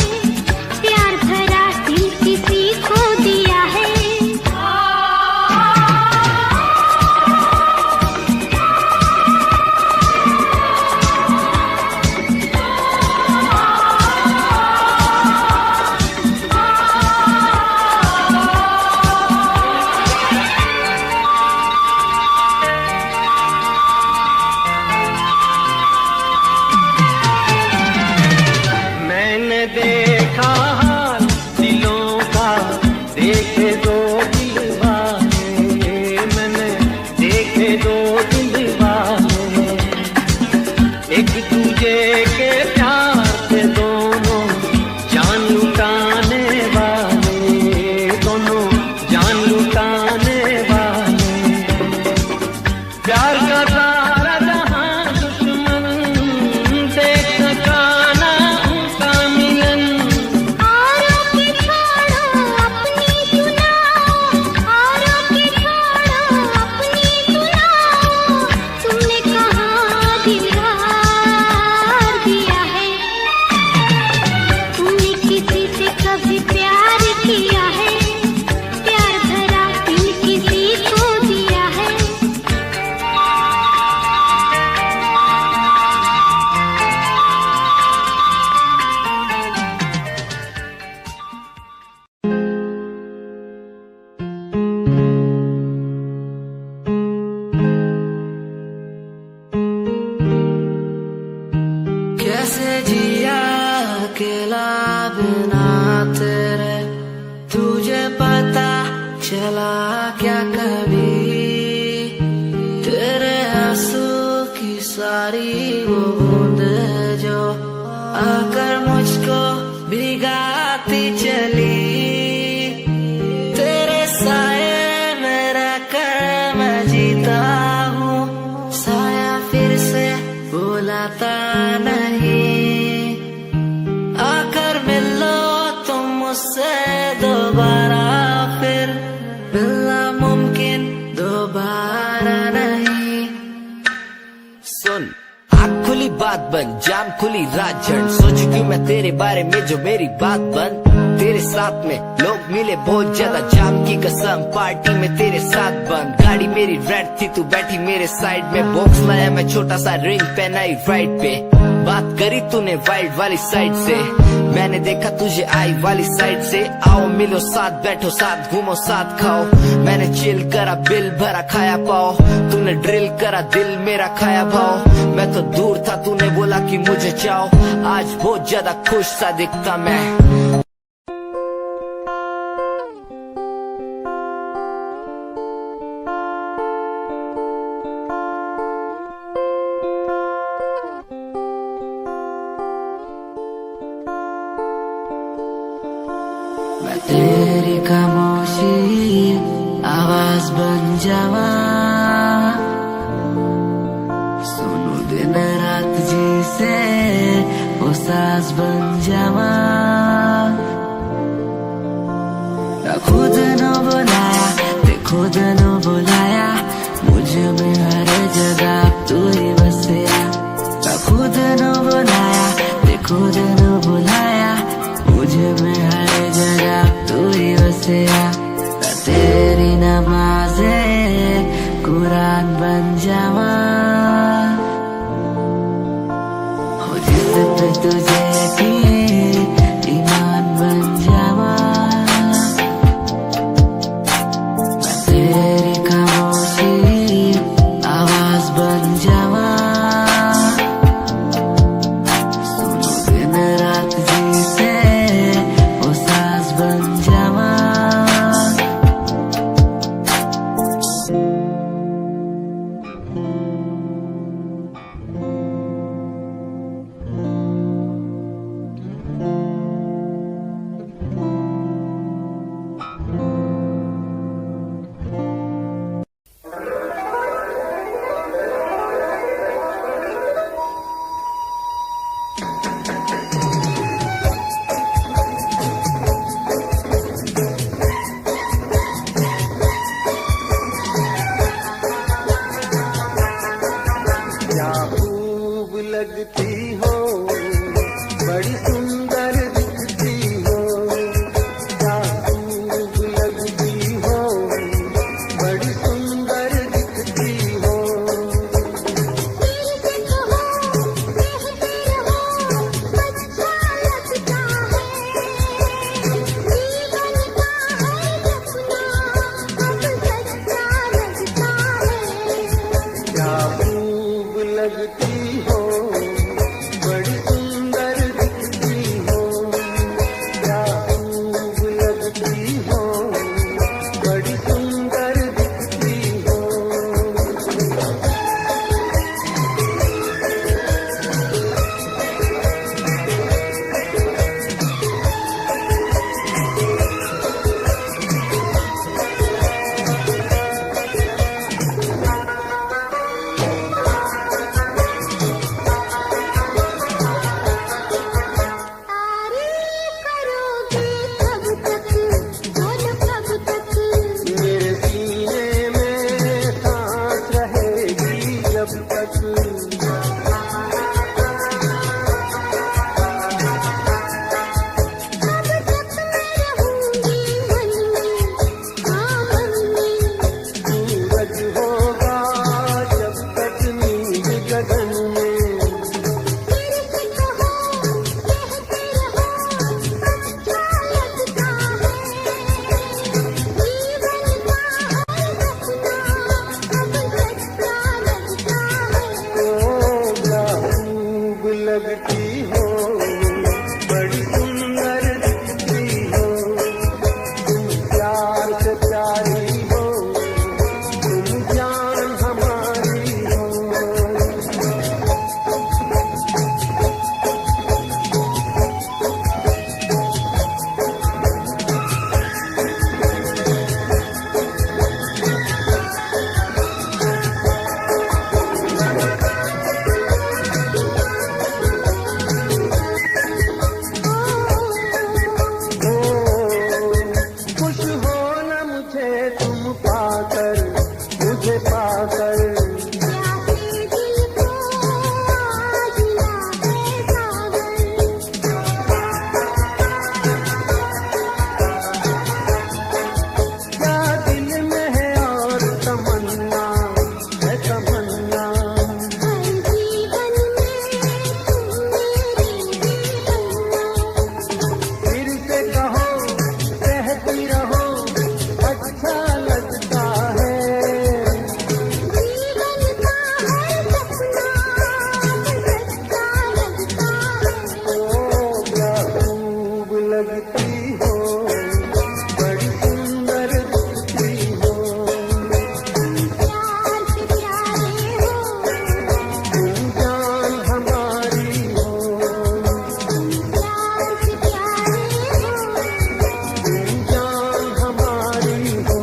प्यार भरा दिल किसी को दिया है। मैंने देखा हाल दिलों का, देखे दो दिल वाले, मैंने देखे दो दिल वाले, एक दूजे के प्यार से दोनों जान लुटाने वाले, दोनों जान लुटाने वाले। प्यार का सारा जहां दुश्मन देख सका ना उनका मिलन। औरों की छोड़ो अपनी सुनाओ, औरों की छोड़ो अपनी सुनाओ, तुमने कहाँ दिलदार दिया है, तुमने किसी से कभी प्यार किया है, प्यार भरा दिल किसी को दिया है। कैसे जिया अकेला बिना तेरे, तुझे पता चला क्या कभी, तेरे आंसू की सारी वो बूंद जो आकर मुझको भिगाती चली, तेरे साए में रहकर मैं जीता हूँ, साया फिर से बुलाता नहीं, आकर मिलो तुम मुझसे दोबारा, फिर मिलना मुमकिन दोबारा नहीं। सुन, आँख खुली बात बन, जाम खुली रात जन, सोच क्यों मैं तेरे बारे में जो मेरी बात बन, तेरे साथ में लोग मिले बहुत ज्यादा, जाम की कसम पार्टी में तेरे साथ बंद, गाड़ी मेरी रेड थी तू बैठी मेरे साइड में, बॉक्स लाया मैं छोटा सा रिंग पहनाई राइट पे, बात करी तूने वाइड वाली साइड से, मैंने देखा तुझे आई वाली साइड से, आओ मिलो साथ बैठो साथ घूमो साथ खाओ, मैंने चिल करा बिल भरा खाया पाओ, तूने ड्रिल करा दिल मेरा खाया भाव, मैं तो दूर था तूने बोला कि मुझे चाहो, आज बहुत ज्यादा खुश सा दिखता मैं। मैं तेरी खामोशी आवाज बन जावा, सुनू दिन रात जी से वो साज बन जावा, ना खुद न बुलाया ते खुद न बुलाया, मुझे में हर जगह तू ही बसिया, ना खुद न बुलाया ते खुद न बुलाया, मुझे में हर जगह तू ही बसिया, तेरी नमाज़े कुरान बन जावा, हो जिस पे तुझे यकीन ईमान बन जावा, मैं तेरी खामोशी आवाज बन जावा, सुनो दिन रात जी से वो साज बन जावा। बड़ी सुंदर दिखती हो, क्या खूब लगती हो, बड़ी सुंदर दिखती हो। दिल से कहो कहते रहो अच्छा लगता है, जीवन का है सपना अब सच्चा लगता है। क्या खूब लगती हो, बड़ी सुंदर दिखती हो, क्या खूब लगती हो, बड़ी सुंदर दिखती हो। तारीफ करोगे कब तक, बोलो कब तक, मेरे सीने में सांस रहेगी जब तक, कब तक मैं रहूंगी मन में, हाँ मन में। सूरज होगा जब तक नींद गगन में। फिर से कहो कहते रहो अच्छा लगता है, जीवन का है सपना अब सच्चा लगता है। ओ क्या खूब लगती हो, बड़ी सुंदर दिखती हो, तुम प्यार से प्यारी हो, तुम जान हमारी हो। खुश हो न मुझे तुम पाकर, मुझे पाकर, प्यासे दिल को आज ला है सागर, क्या दिल में है और तमन्ना है तमन्ना। हर जीवन में तुम मेरी ही बनना। फिर से कहो कहती रहो अच्छा लगता है, जीवन का है सपना अब सच्चा लगता है। ओ क्या खूब लगती हो, बड़ी सुंदर दिखती हो, प्यार से प्यारे हो, तुम जान हमारी हो, प्यार से प्यारे हो, तुम जान हमारी हो।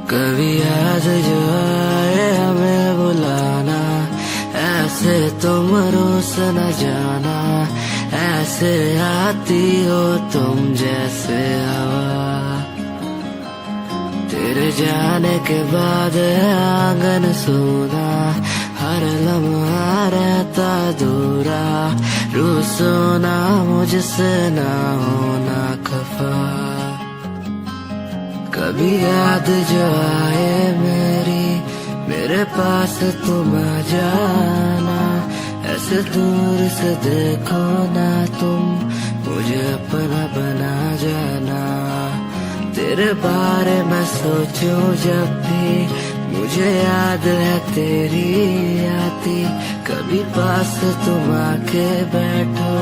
कभी याद जो आए हमें बुलाना, ऐसे तुम रोस न जाना, ऐसे आती हो तुम जैसे हवा। तेरे जाने के बाद है आंगन सूना, हर लम्हा रहता दूरा, रूसो ना मुझसे ना होना खफा। कभी याद जो आए मेरे पास तुम आ जाना, ऐसे दूर से देखो ना तुम, मुझे अपना बना जाना। तेरे बारे में सोचूं जब भी, मुझे याद है तेरी आती। कभी पास तुम आके बैठो,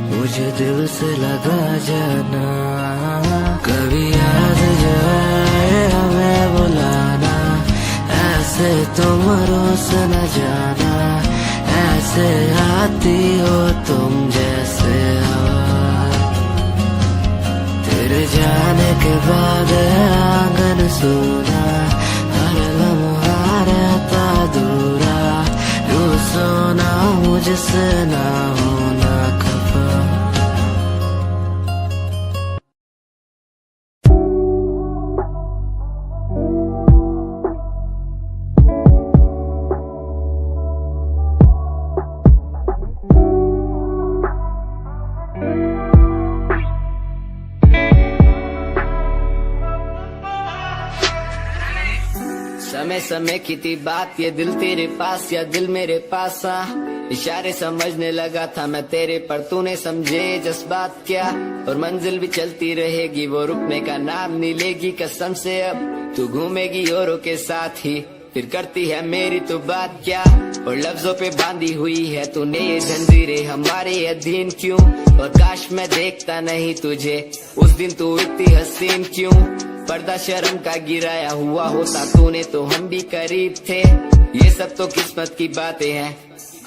मुझे दिल से लगा जाना। कभी याद जो आए हमें बुलाना, ऐसे तुम रोस न जाना, ऐसे आती हो तुम जैसे हवा। तेरे जाने के बाद आंगन सूना, हर लम्हा मुझसे ना होना खफा। समय समय की थी बात, ये दिल तेरे पास या दिल मेरे पास आ। इशारे समझने लगा था मैं तेरे, पर तूने समझे जज्बात क्या। और मंजिल भी चलती रहेगी, वो रुकने का नाम नहीं लेगी कसम से। अब तू घूमेगी औरों के साथ ही, फिर करती है मेरी तो बात क्या। और लफ्जों पे बांधी हुई है तूने ये जंजीरें हमारे अधीन क्यों। और काश मैं देखता नहीं तुझे उस दिन, तू इतनी हसीन क्यों। पर्दा शर्म का गिराया हुआ होता तूने तो हम भी करीब थे। ये सब तो किस्मत की बातें हैं,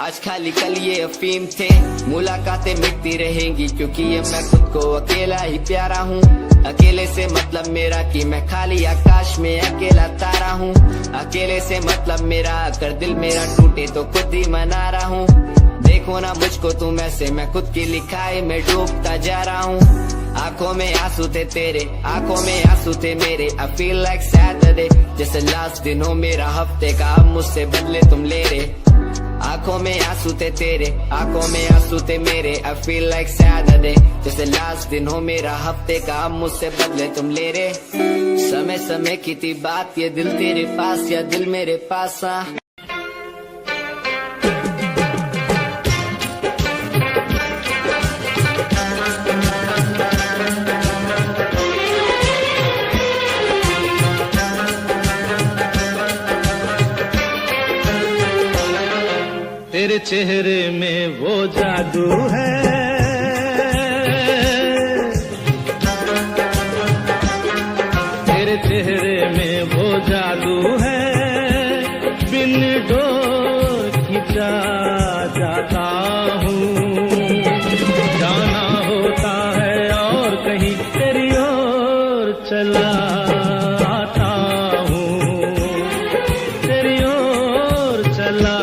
आज खाली कल ये अफीम थे। मुलाकातें मिटती रहेंगी क्योंकि ये मैं खुद को अकेला ही प्यारा हूँ। अकेले से मतलब मेरा कि मैं खाली आकाश में अकेला तारा हूँ। अकेले से मतलब मेरा अगर दिल मेरा टूटे तो खुद ही मना रहा हूँ। देखो ना मुझको तुम ऐसे, मैं खुद की लिखाई में डूबता जा रहा हूँ। आंखों में आंसू थे तेरे, आंखों में आंसू थे मेरे। I feel like Saturday, जैसे लास्ट दिन हो मेरा हफ्ते का, अब मुझसे बदले तुम ले रहे। आंखों में आंसू थे तेरे, आंखों में आंसू थे मेरे। I feel like Saturday, जैसे लास्ट दिन हो मेरा हफ्ते का, अब मुझसे बदले तुम ले रहे। समय समय की थी बात, ये दिल तेरे पास या दिल मेरे पास आ। तेरे चेहरे में वो जादू है, तेरे चेहरे में वो जादू है। बिन डोर खिंचा जाता हूँ, जाना होता है और कहीं तेरी ओर चला आता हूँ, तेरी ओर चला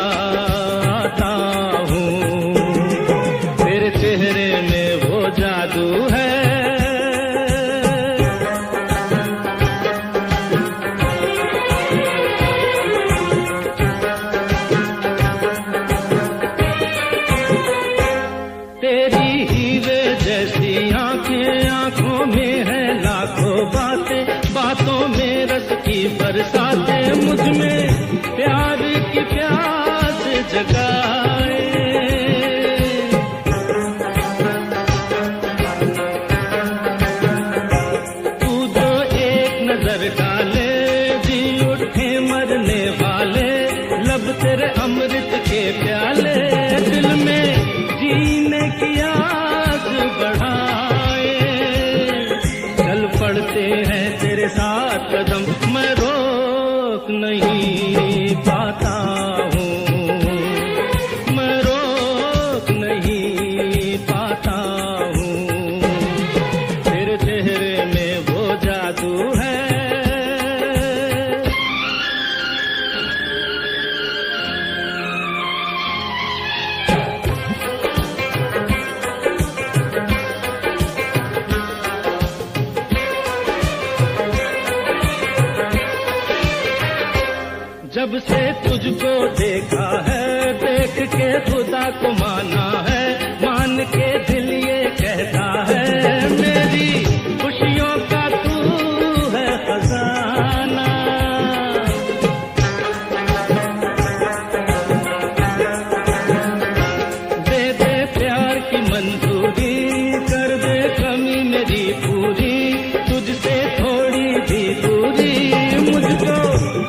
जादू है। तेरी हीरे जैसी आंखें, आंखों में है लाखों बातें, बातों में रस की बरसातें। मुझ में प्यार की प्यास जगाए, डाले जी उठे मरने वाले, लब तेरे अमृत के प्याले। दिल में जीने की आस बढ़ाए, चल पड़ते हैं तेरे साथ कदम, मैं रोक नहीं पाता हूँ, मैं रोक नहीं पाता हूँ। तेरे चेहरे में वो जादू है। जब से तुझको देखा है, देख के खुदा को माना है, मान के दिल ये कहता है, मेरी खुशियों का तू है खजाना। दे दे प्यार की मंजूरी, कर दे कमी मेरी पूरी, तुझसे थोड़ी भी दूरी मुझको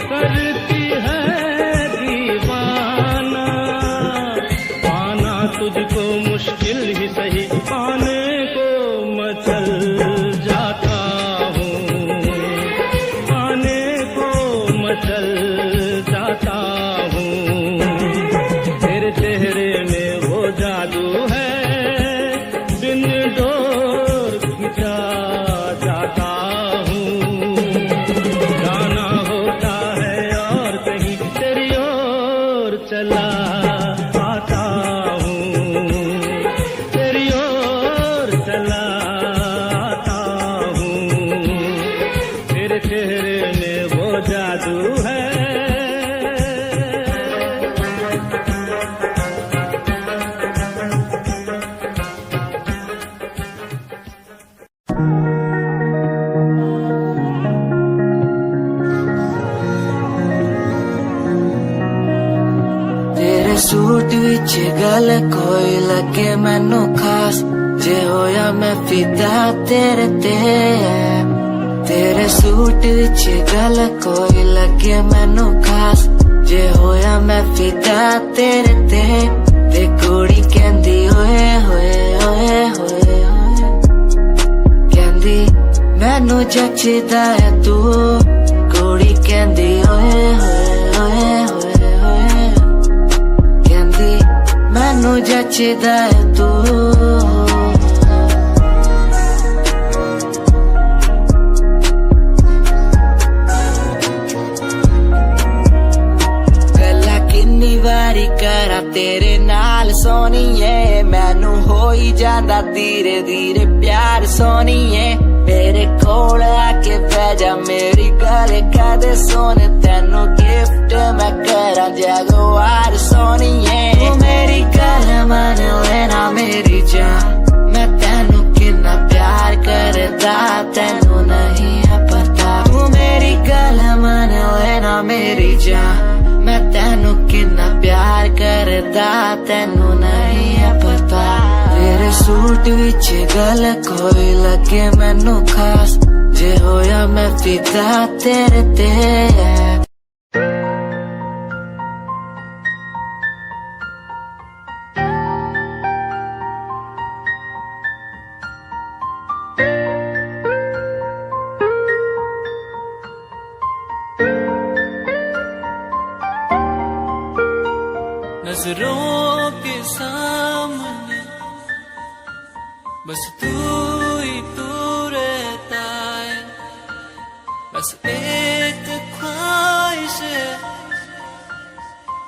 करती तुझको मुश्किल ही सही, पाने को मचल जाता जादू है। तेरे सूट विच गल कोई लगे मैनू खास, जे होया मैं फिदा तेरे ते। तेरे सूट विच गल कोई लगे मैनू खास, जे होया मैं फिदा तेरे ते। ते कुड़ी कहंदी ओए होए ओए होए ओए, कहंदी मैनू जचदा है तू। कुड़ी कहंदी ओए होए ओए होए ओए, कहंदी मैनू जचदा है तू। करा तेरे नाल सोनीए, मैनू हो ही जांदा धीरे धीरे प्यार सोनीए। मेरे कोल आके पै जा मेरी गल कदे सोन, तेनू गिफ्ट मैं करा जगवार सोनीए। तू मेरी गल मन लेना मेरी जान, मैं तेनू कितना प्यार करदा तेनू नहीं है पता। तू मेरी गल मन लेना मेरी जान, मैं तेनू कितना प्यार करदा तेनू नहीं है पता। तेरे सूट विच गल कोई लगे मैनू खास, जे होया मैं फिदा तेरे ते। नजरों के सामने बस तू ही तू रहता है, बस एक ख्वाहिश है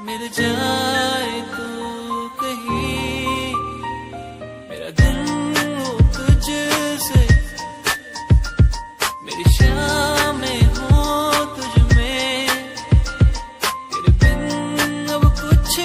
मिल जाए तू कहीं। मेरा दिन हो तुझसे, मेरी शामें हो तुझ में, तेरे बिन अब कुछ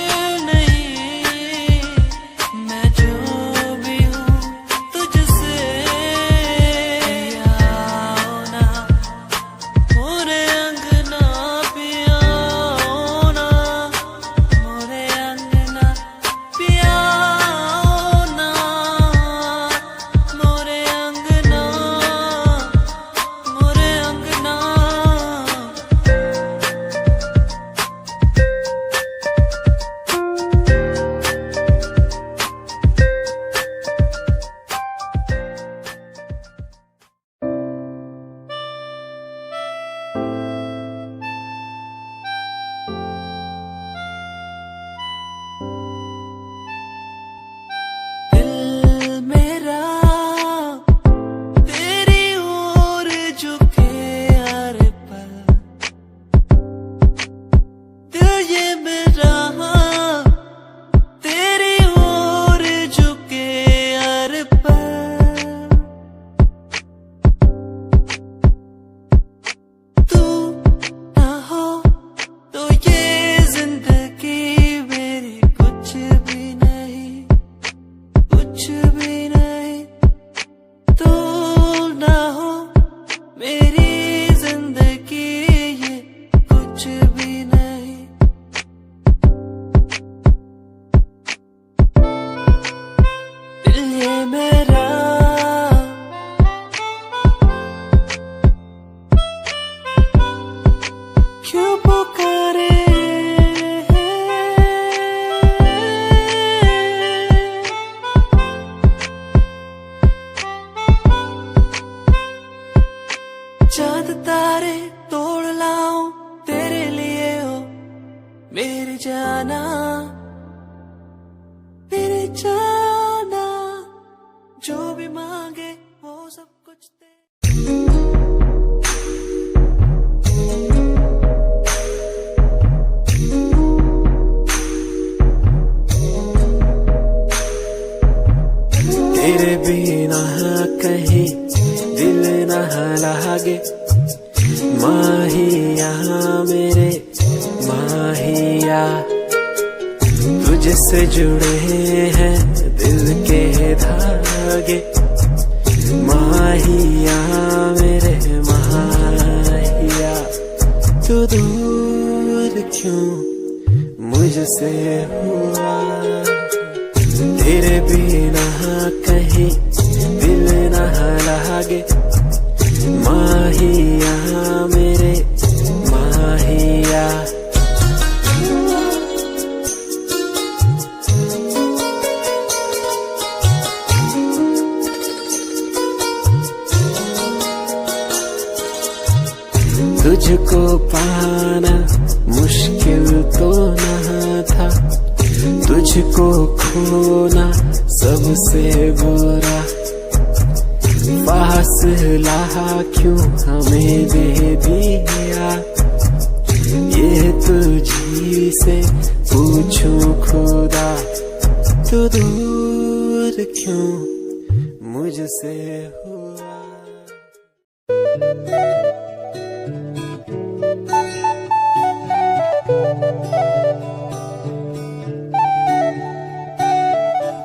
चांद तारे तोड़ लाऊं तेरे लिए हो मेरी जाना, मेरी जाना। जो भी मांगे वो सब कुछ दे। तेरे बिना कहीं दिल न लागे, माहिया माहिया मेरे माहिया, तुझसे जुड़े हैं दिल के धागे। माहिया मेरे माहिया, तू दूर क्यों मुझसे हुआ, तेरे बिना कहीं दिल न लागे। माहिया मेरे माहिया, तुझको पाना मुश्किल तो न था, तुझको खोना सबसे बुरा। फासला क्यों हमें दे दिया, ये तुझी से पूछूं खुदा। तू दूर क्यों मुझसे हुआ।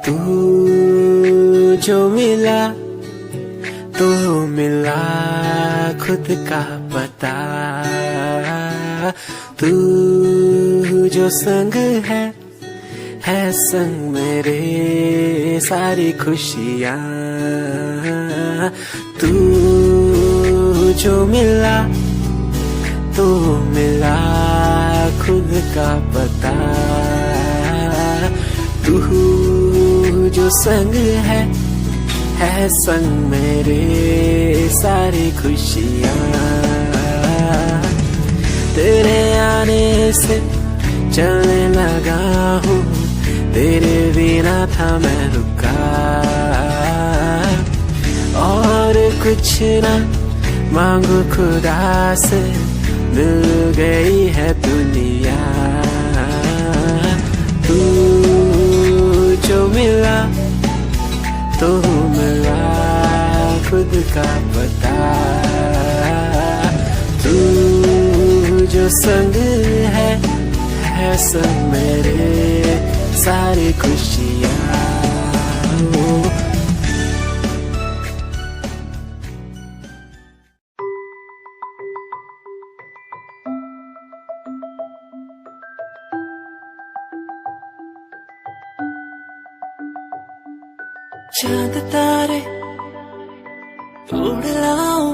तू जो मिला तो मिला खुद का पता, तू जो संग है संग मेरे सारी खुशियाँ। तू जो मिला तो मिला खुद का पता, तू जो संग है संग मेरे सारी खुशियाँ। तेरे आने से चलने लगा हूँ, तेरे बिना था मैं रुका। और कुछ ना मांगू खुदा से, मिल गई है दुनिया। तू जो मिला तो मिला खुद का पता, तू जो संग है संग मेरे सारी खुशियाँ। चांद तारे उड़ लाऊं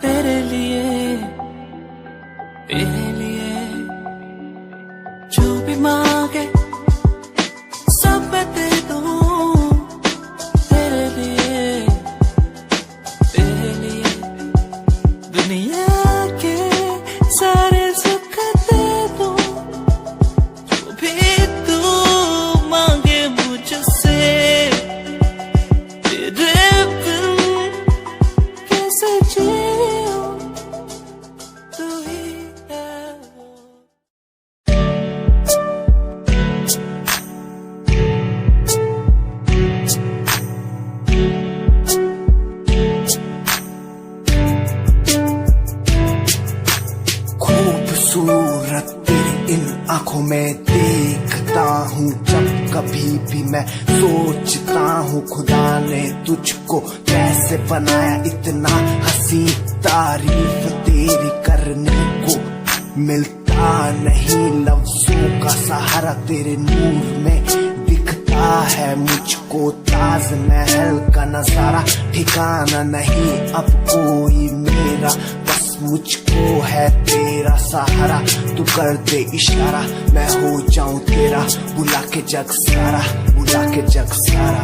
तेरे लिए, तेरे लिए जो भी मांगे सब मैं दे दूं। तेरे लिए, तेरे लिए दुनिया के सारे सुख दे दूं, जो भी तू मांगे मुझसे। खूबसूरत तेरी इन आंखों में देखता हूँ, जब कभी भी मैं सोचता हूँ खुदा ने तुझको कैसे बनाया इतना हंसी। तारीफ तेरी करने को मिलता नहीं, लफ्जों का सहारा तेरे नूर में दिखता है मुझको। ताजमहल का नजारा ठिकाना नहीं अब कोई मेरा, बस मुझको है तेरा सहारा। तू कर दे इशारा मैं हो जाऊं तेरा, बुला के जग सारा, बुला के जग सारा।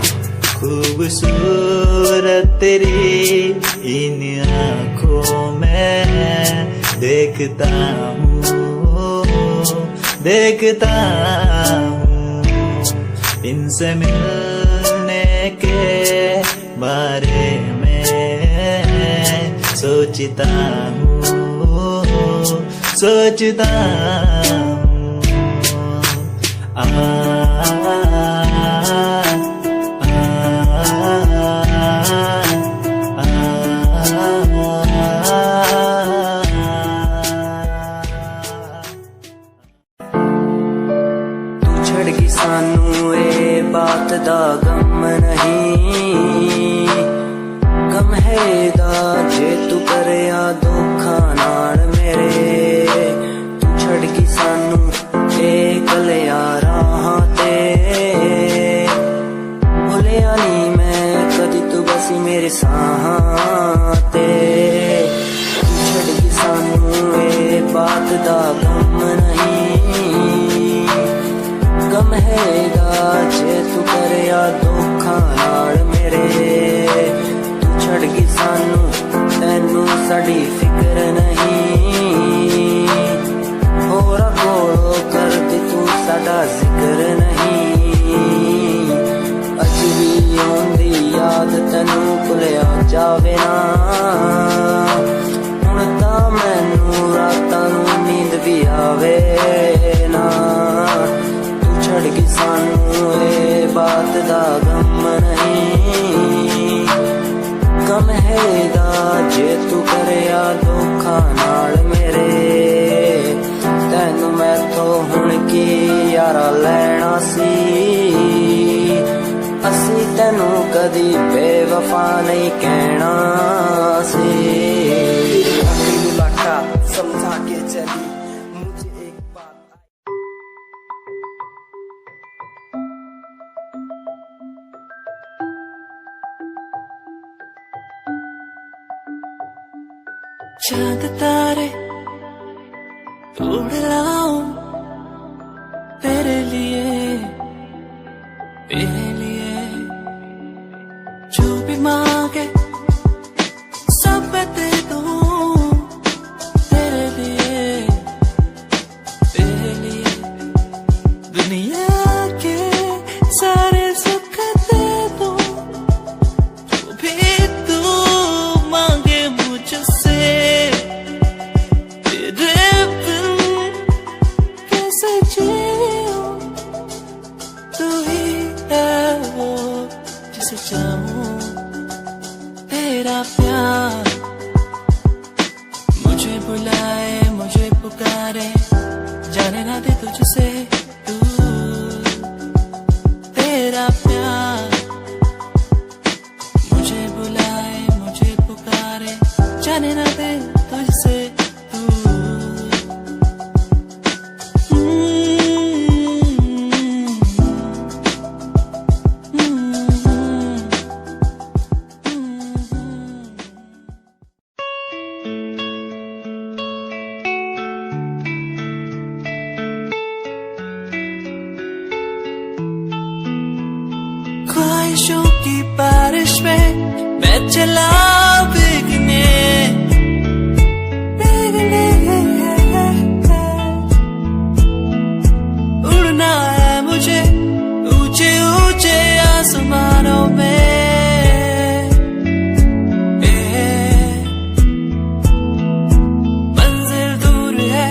खूबसूरत तेरी इन आँखों में देखता हूँ, देखता हूँ, इनसे मिलने के बारे में सोचता हूँ, सोचता हूँ। दा गम नहीं, गम हैगा जे तू करिया धोखा नाल मेरे, तू छड़ गई सानू कलिया राह ते, भुलिया नी मैं कदी तू बसी मेरे साहां ते, तू छड़ गई सानू बात दा गम नहीं, गम हैगा जे तू करिया धोखा नाल मेरे, तू छड़ गई सानू तैनू साडी फिक्र नहीं, होरा कोलो करदी तू साडा जिक्र नहीं, अज भी आउंदी याद तैनू भुलिया जावे ना, हुण तां मैनू रातां नू नींद भी आवे ना, तू छड़ गई सानू बात दा गम नहीं, गम हैगा जे तू करिया धोखा नाल मेरे, तैनू मैथों हुण की यारा लैना सी, असी तैनू कदी बेवफा नहीं कहना सी। आखिरी मुलाका समझा के चली मुझे एक बात, चांद तारे उड़ लाऊं तेरे लिए, तेरे लिए जो भी मांगे सब मैं दे दूं, तेरे लिए, तेरे लिए दुनिया के सारे सुख दे दूं, जो भी तू मांगे मुझसे, तेरे बिन कैसे जीऊं, तू ही है वो जिसे चाहूं, तेरा प्यार मुझे बुलाए मुझे पुकारे, जाने ना दे तुझसे दूर, तेरा प्यार मुझे बुलाए मुझे पुकारे, जाने ना दे तुझसे ख्वाहिशों की बारिश में मैं चला भीगने, उड़ना है मुझे ऊंचे ऊंचे आसमानों में, मंजिल दूर है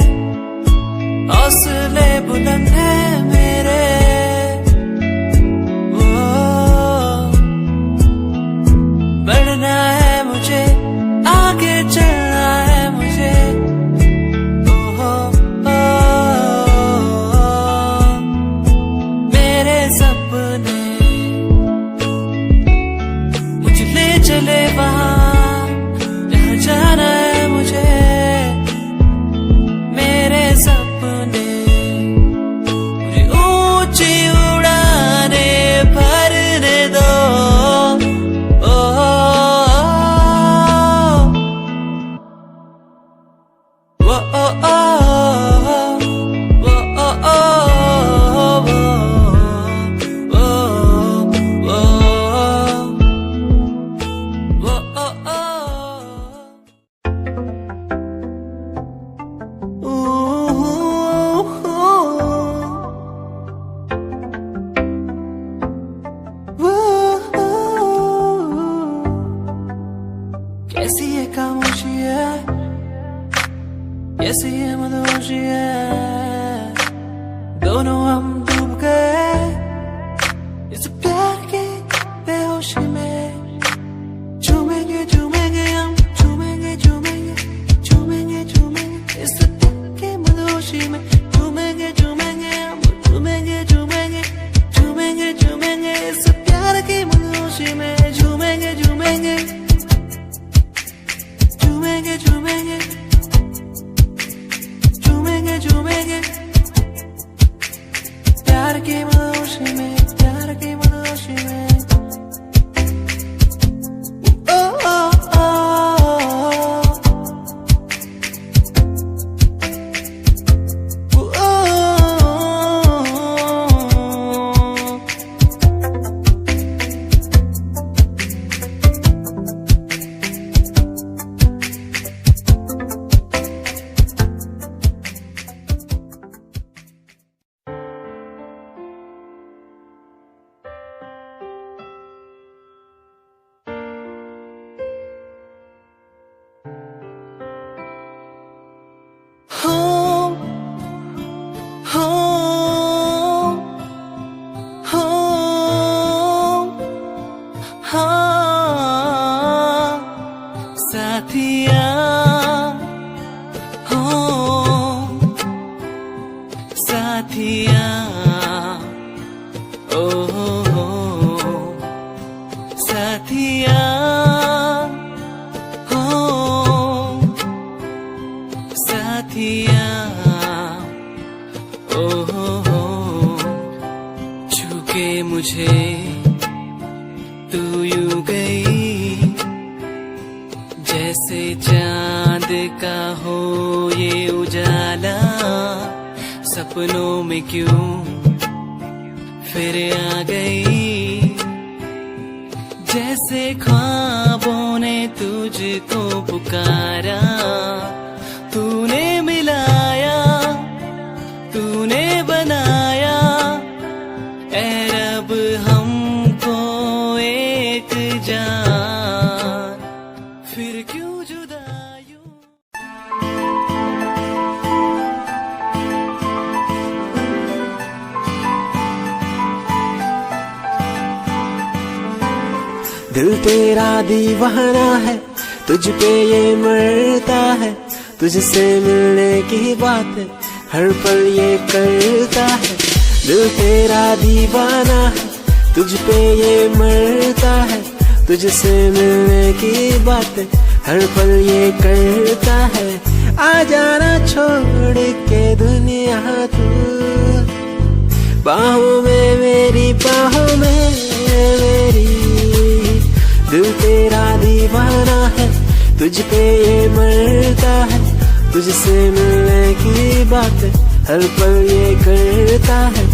हौसले बुलंद है मेरे, बढ़ना है मुझे आगे चलना है मुझे, ओहो मेरे सपने मुझे ले चले वहाँ जहाँ जाना है मुझे, मेरे सपने मुझे ऊंची उड़ाने भरने दो, कैसी ये खामोशी है, कैसी ये मदहोशी है, दोनों हम डूब गए इस प्यार की बेहोशी में, झूमेंगे झूमेंगे हम झूमेंगे झूमेंगे झूमेंगे झूमेंगे इस प्यार की मदहोशी में, झूमेंगे झूमेंगे हम झूमेंगे झूमेंगे झूमेंगे झूमेंगे इस साथिया ओ हो साथिया हो साथिया ओ हो छूके मुझे तू यूं गई जैसे चांद का हो ये उजाला सपनों में क्यों फिर आ गई जैसे ख्वाबों ने तुझको पुकारा तूने मिलाया तूने बनाया ऐ रब हमको एक जान फिर क्यों जुदा यूं दिल तेरा दीवाना है तुझ पे ये मरता है तुझसे मिलने की बात हर पल ये करता है दिल तेरा दीवाना है तुझ पे ये मरता है तुझसे मिलने की बात हर पल ये करता है आ जाना छोड़ के दुनिया तू बाहों में मेरी बाहों में मेरी दिल तेरा दीवाना है तुझ पे ये मरता है तुझसे मिलने की बात हर पल ये करता है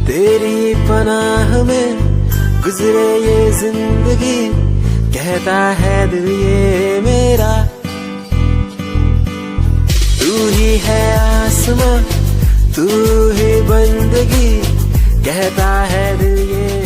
तेरी पनाह में गुजरे ये जिंदगी कहता है दिल ये मेरा तू ही है आसमां तू ही बंदगी कहता है दिल ये